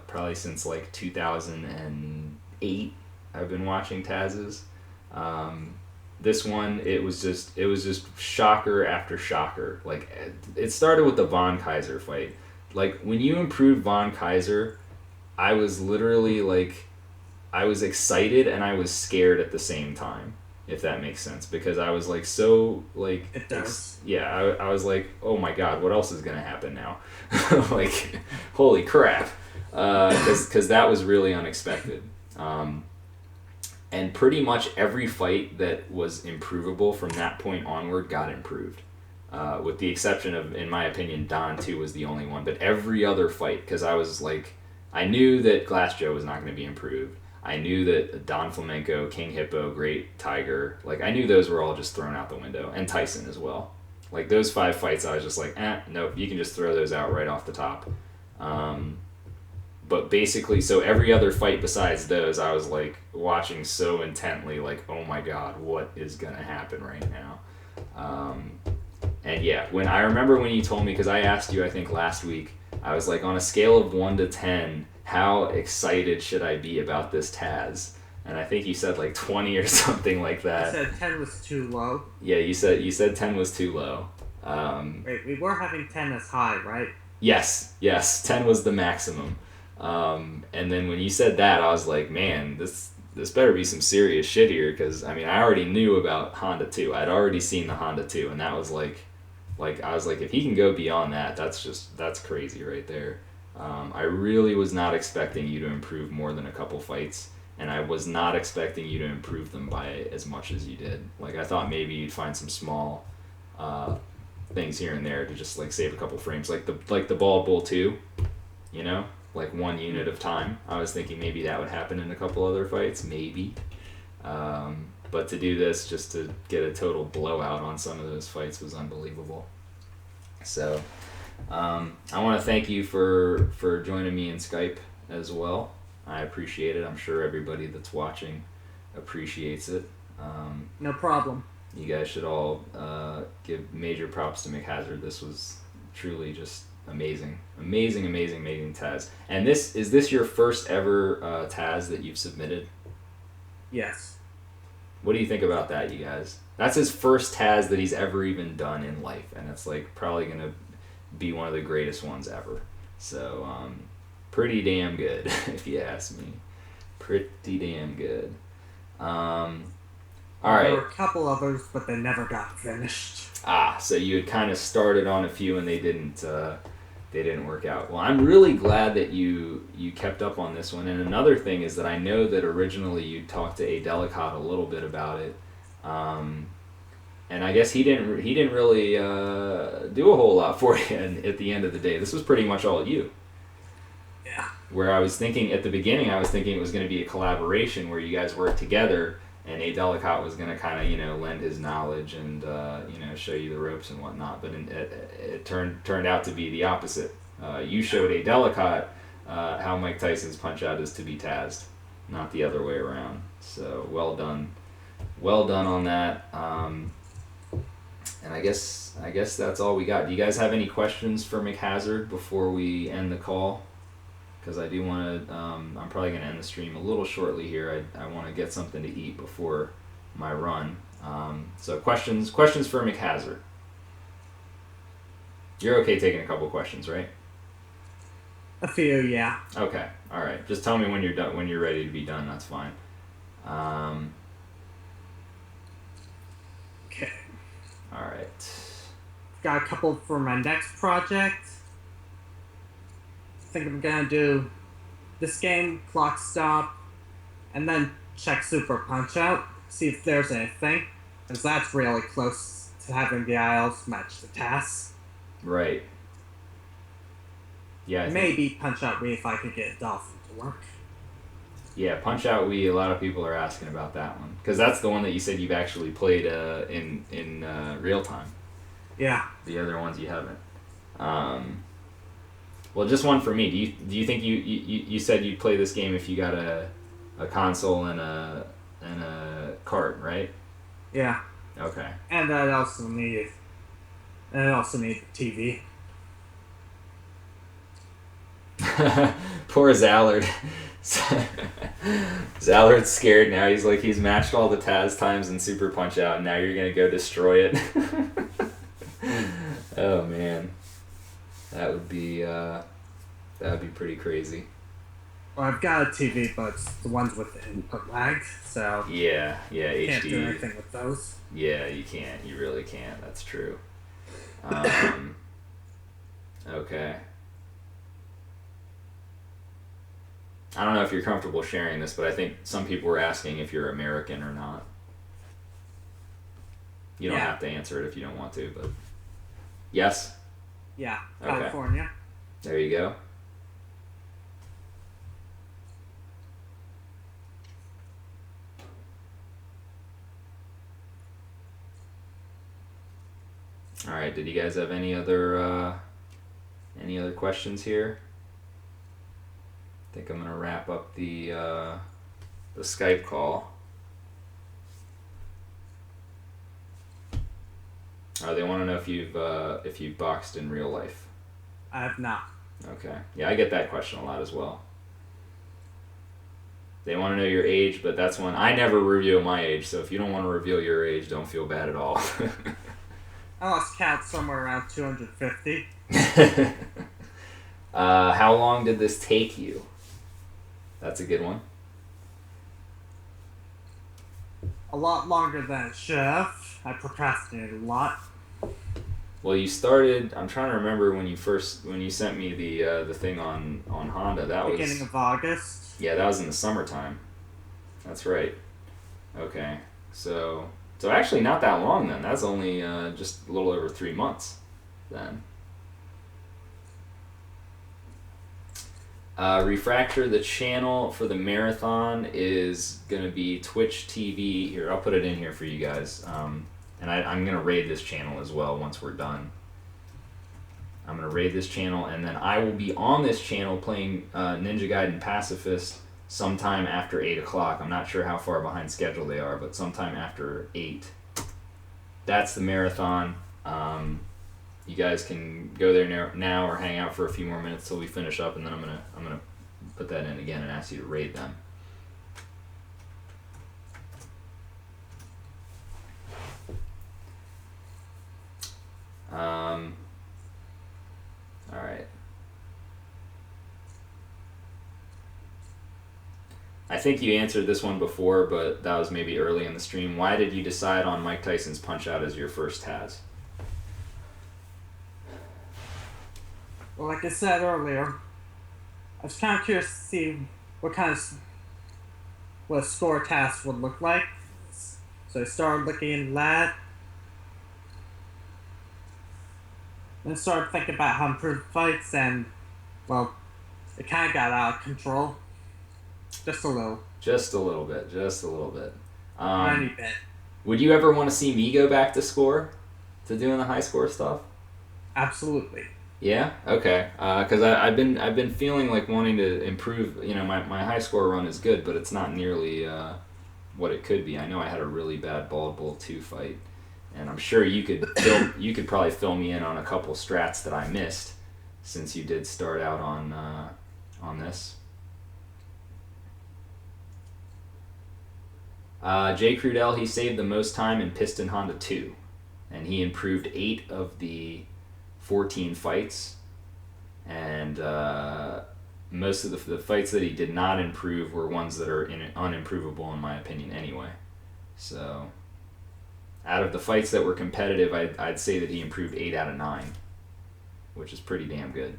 probably since like 2008. I've been watching TASs. This one, it was just shocker after shocker. Like, it started with the Von Kaiser fight. Like, when you improved Von Kaiser, I was literally like, I was excited and I was scared at the same time, if that makes sense, because I was like so like it does. I was like, oh my god, what else is gonna happen now? Like, holy crap, because that was really unexpected. And pretty much every fight that was improvable from that point onward got improved, with the exception of, in my opinion, Don 2 was the only one. But every other fight, because I was like, I knew that Glass Joe was not going to be improved. I knew that Don Flamenco, King Hippo, Great Tiger, like, I knew those were all just thrown out the window. And Tyson as well. Like, those 5 fights, I was just like, nope, you can just throw those out right off the top. but basically, so every other fight besides those, I was like watching so intently, like, oh my god, what is gonna happen right now? And yeah, when I remember when you told me, because I asked you, I think last week, I was like, on a scale of 1 to 10, how excited should I be about this TAS? And I think you said like 20 or something like that. I said 10 was too low. Yeah, you said 10 was too low. Wait, we were having 10 as high, right? Yes, 10 was the maximum. And then when you said that, I was like, man, this better be some serious shit here, because I mean, I already knew about Honda 2. I'd already seen the Honda 2, and that was like I was like, if he can go beyond that, that's crazy right there. I really was not expecting you to improve more than a couple fights, and I was not expecting you to improve them by as much as you did. Like, I thought maybe you'd find some small things here and there to just like save a couple frames, like the Bald Bull 2, you know, like 1 unit of time. I was thinking maybe that would happen in a couple other fights, maybe. But to do this, just to get a total blowout on some of those fights, was unbelievable. So I want to thank you for joining me in Skype as well. I appreciate it. I'm sure everybody that's watching appreciates it. No problem. You guys should all give major props to McHazard. This was truly just amazing. Amazing TAS. And is this your first ever TAS that you've submitted? Yes. What do you think about that, you guys? That's his first TAS that he's ever even done in life, and it's like probably gonna be one of the greatest ones ever. So pretty damn good, if you ask me. Pretty damn good. All right. There were a couple others, but they never got finished. So you had kind of started on a few and they didn't work out. Well, I'm really glad that you kept up on this one. And another thing is that I know that originally you talked to A. Delicott a little bit about it, and I guess he didn't really do a whole lot for you. And at the end of the day, this was pretty much all you. Yeah. Where I was thinking at the beginning, it was going to be a collaboration where you guys work together, and A. Delicott was going to kind of, lend his knowledge and, show you the ropes and whatnot. But it turned out to be the opposite. You showed A. Delicott how Mike Tyson's Punch-Out is to be TAS'd, not the other way around. So well done. Well done on that. And I guess that's all we got. Do you guys have any questions for McHazard before we end the call? Because I do want to, I'm probably going to end the stream a little shortly here. I want to get something to eat before my run. So questions for McHazard. You're okay taking a couple questions, right? A few, yeah. Okay, all right. Just tell me when you're done. When you're ready to be done, that's fine. Okay. All right. Got a couple for my next project. I think I'm gonna do this game, Clock Stop, and then check Super Punch-Out, see if there's anything, because that's really close to having the ILs match the TAS. Right. Yeah. Maybe Punch-Out Wii if I could get Dolphin to work. Yeah, Punch-Out Wii. A lot of people are asking about that one because that's the one that you said you've actually played in real time. Yeah. The other ones you haven't. Well, just one for me. Do you think you said you'd play this game if you got a console and a cart, right? Yeah. Okay. And I also need the TV. Poor Zallard. Zallard's scared now. He's matched all the TAS times in Super Punch-Out, and now you're gonna go destroy it. Oh man. That would be pretty crazy. Well, I've got a TV, but it's the ones with the input lag, so yeah, HD. Can't do anything with those. Yeah, you can't. You really can't. That's true. Okay. I don't know if you're comfortable sharing this, but I think some people were asking if you're American or not. You don't have to answer it if you don't want to, but yes. Yeah, Okay. California. There you go. All right. Did you guys have any other questions here? I think I'm gonna wrap up the Skype call. They want to know if you've boxed in real life. I have not. Okay. Yeah, I get that question a lot as well. They want to know your age, but that's when I never reveal my age. So if you don't want to reveal your age, don't feel bad at all. I lost count somewhere around 250. How long did this take you? That's a good one. A lot longer than it should have. I procrastinated a lot. Well, you started. I'm trying to remember when you sent me the thing on Honda. That was beginning of August. Yeah, that was in the summertime. That's right. Okay, so actually not that long then. That's only just a little over 3 months then. Refractor, the channel for the marathon is going to be Twitch TV. Here, I'll put it in here for you guys. And I'm going to raid this channel as well once we're done. I'm going to raid this channel, and then I will be on this channel playing Ninja Gaiden Pacifist sometime after 8 o'clock. I'm not sure how far behind schedule they are, but sometime after 8. That's the marathon. You guys can go there now or hang out for a few more minutes till we finish up, and then I'm gonna put that in again and ask you to raid them. All right. I think you answered this one before, but that was maybe early in the stream. Why did you decide on Mike Tyson's Punch-Out as your first TAS? Well, like I said earlier, I was kind of curious to see what a score task would look like. So I started looking into that. Then started thinking about how improved fights, and, well, it kind of got out of control. Just a little. Just a little bit. Tiny bit. Would you ever want to see me go back to score? To doing the high score stuff? Absolutely. Yeah? Okay. Because I've been feeling like wanting to improve. You know, my high score run is good, but it's not nearly what it could be. I know I had a really bad Bald Bull 2 fight, and I'm sure you could probably fill me in on a couple strats that I missed, since you did start out on this. Jay Crudell, he saved the most time in Piston Honda 2, and he improved 8 of the 14 fights, and most of the fights that he did not improve were ones that are unimprovable in my opinion anyway. So out of the fights that were competitive, I'd say that he improved 8 out of 9, which is pretty damn good.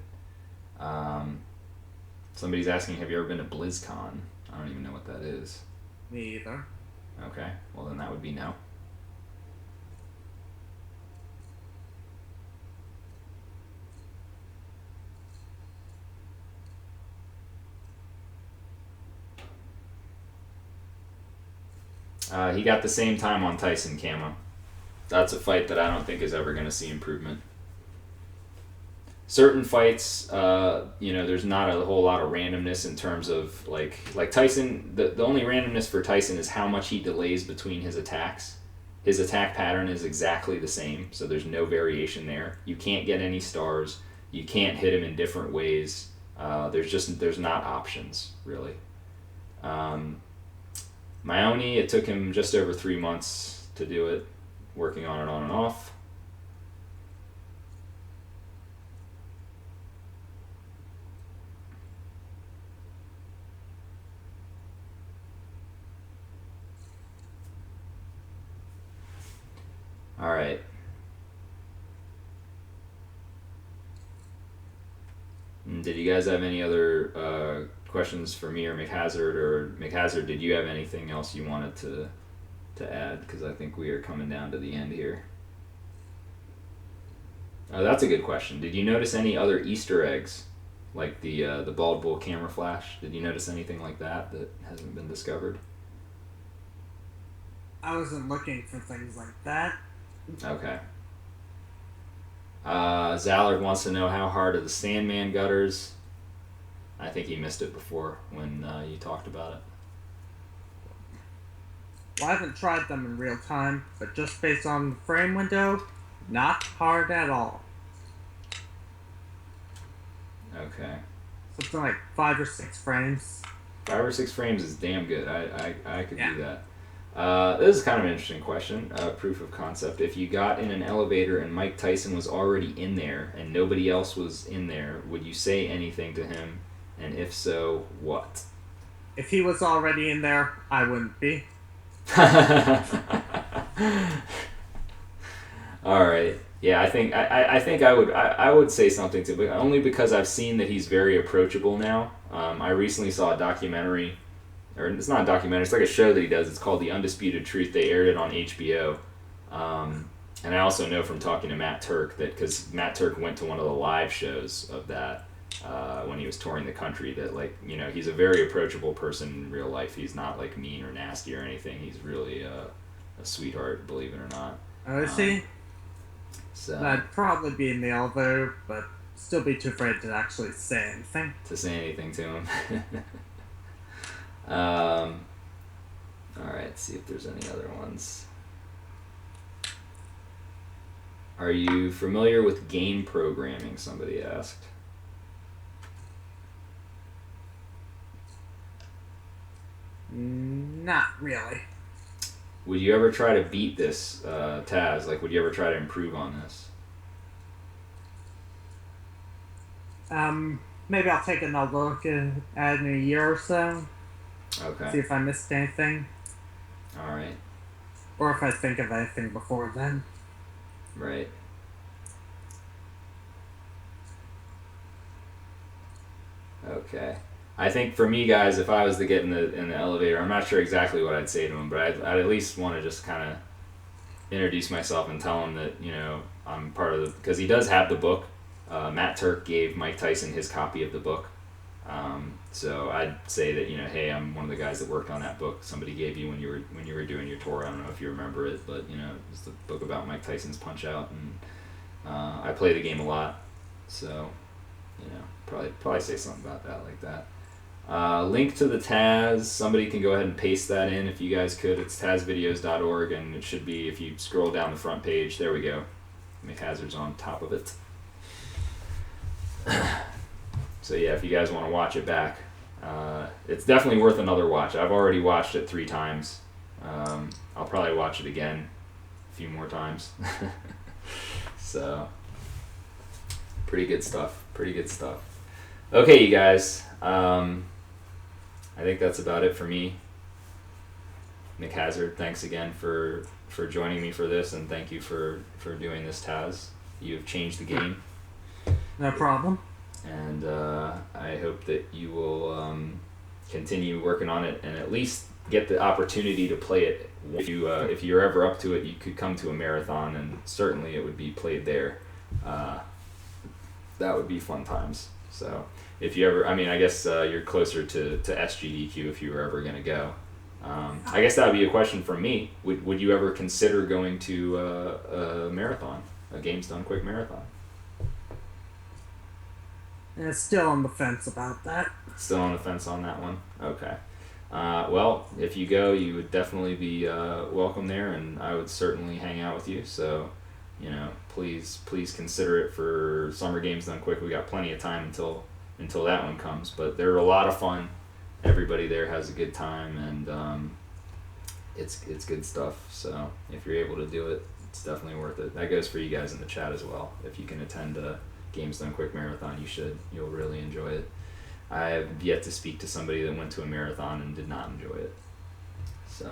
Somebody's asking, have you ever been to BlizzCon? I don't even know what that is. Me either. Okay, well then that would be no. He got the same time on Tyson, Camo. That's a fight that I don't think is ever going to see improvement. Certain fights, there's not a whole lot of randomness in terms of, like Tyson, the only randomness for Tyson is how much he delays between his attacks. His attack pattern is exactly the same, so there's no variation there. You can't get any stars. You can't hit him in different ways. There's not options, really. Maoni, it took him just over 3 months to do it, working on it on and off. All right. Did you guys have any other questions for me or McHazard? Or McHazard, did you have anything else you wanted to add? Because I think we are coming down to the end here. Oh, that's a good question. Did you notice any other Easter eggs, like the Bald Bull camera flash? Did you notice anything like that hasn't been discovered? I wasn't looking for things like that. Okay. Zallard wants to know how hard are the Sandman gutters. I think he missed it before when you talked about it. Well, I haven't tried them in real time, but just based on the frame window, not hard at all. Okay. Something like 5 or 6 frames. 5 or 6 frames is damn good. I could Yeah. do that. This is kind of an interesting question. Proof of concept. If you got in an elevator and Mike Tyson was already in there and nobody else was in there, would you say anything to him? And if so, what? If he was already in there, I wouldn't be. All right. Yeah, I think I would say something to, but only because I've seen that he's very approachable now. I recently saw a documentary, or it's not a documentary. It's like a show that he does. It's called The Undisputed Truth. They aired it on HBO. And I also know from talking to Matt Turk that because Matt Turk went to one of the live shows of that when he was touring the country, that he's a very approachable person in real life. He's not like mean or nasty or anything. He's really a sweetheart, believe it or not. I see. So I'd probably be in the elevator, but still be too afraid to actually say anything. to say anything to him. All right, let's see if there's any other ones. Are you familiar with game programming? Somebody asked. Not really. Would you ever try to beat this TAS? Like, would you ever try to improve on this? Maybe I'll take another look at it in a year or so. Okay. See if I missed anything. All right. Or if I think of anything before then. Right. Okay. I think for me, guys, if I was to get in the elevator, I'm not sure exactly what I'd say to him, but I'd at least want to just kind of introduce myself and tell him that I'm part of the, because he does have the book. Matt Turk gave Mike Tyson his copy of the book. So I'd say that hey, I'm one of the guys that worked on that book. Somebody gave you when you were doing your tour. I don't know if you remember it, but it's the book about Mike Tyson's Punch Out, and I play the game a lot, so probably say something about that like that. Link to the TAS. Somebody can go ahead and paste that in if you guys could. It's tasvideos.org, and it should be, if you scroll down the front page, there we go. McHazard's on top of it. So yeah, if you guys want to watch it back, it's definitely worth another watch. I've already watched it 3 times. I'll probably watch it again a few more times. So pretty good stuff. Okay, you guys. I think that's about it for me. McHazard, thanks again for joining me for this, and thank you for doing this, TAS. You've changed the game. No problem. And I hope that you will continue working on it and at least get the opportunity to play it. If you're ever up to it, you could come to a marathon, and certainly it would be played there. That would be fun times. So if you ever, I guess you're closer to SGDQ if you were ever going to go. I guess that would be a question from me. Would you ever consider going to a marathon, a Games Done Quick marathon? And still on the fence about that. Still on the fence on that one? Okay. Well, if you go, you would definitely be welcome there, and I would certainly hang out with you. So, please consider it for Summer Games Done Quick. We got plenty of time until that one comes, but they're a lot of fun. Everybody there has a good time, and it's good stuff. So if you're able to do it, it's definitely worth it. That goes for you guys in the chat as well. If you can attend a Games Done Quick marathon, you should. You'll really enjoy it. I have yet to speak to somebody that went to a marathon and did not enjoy it. So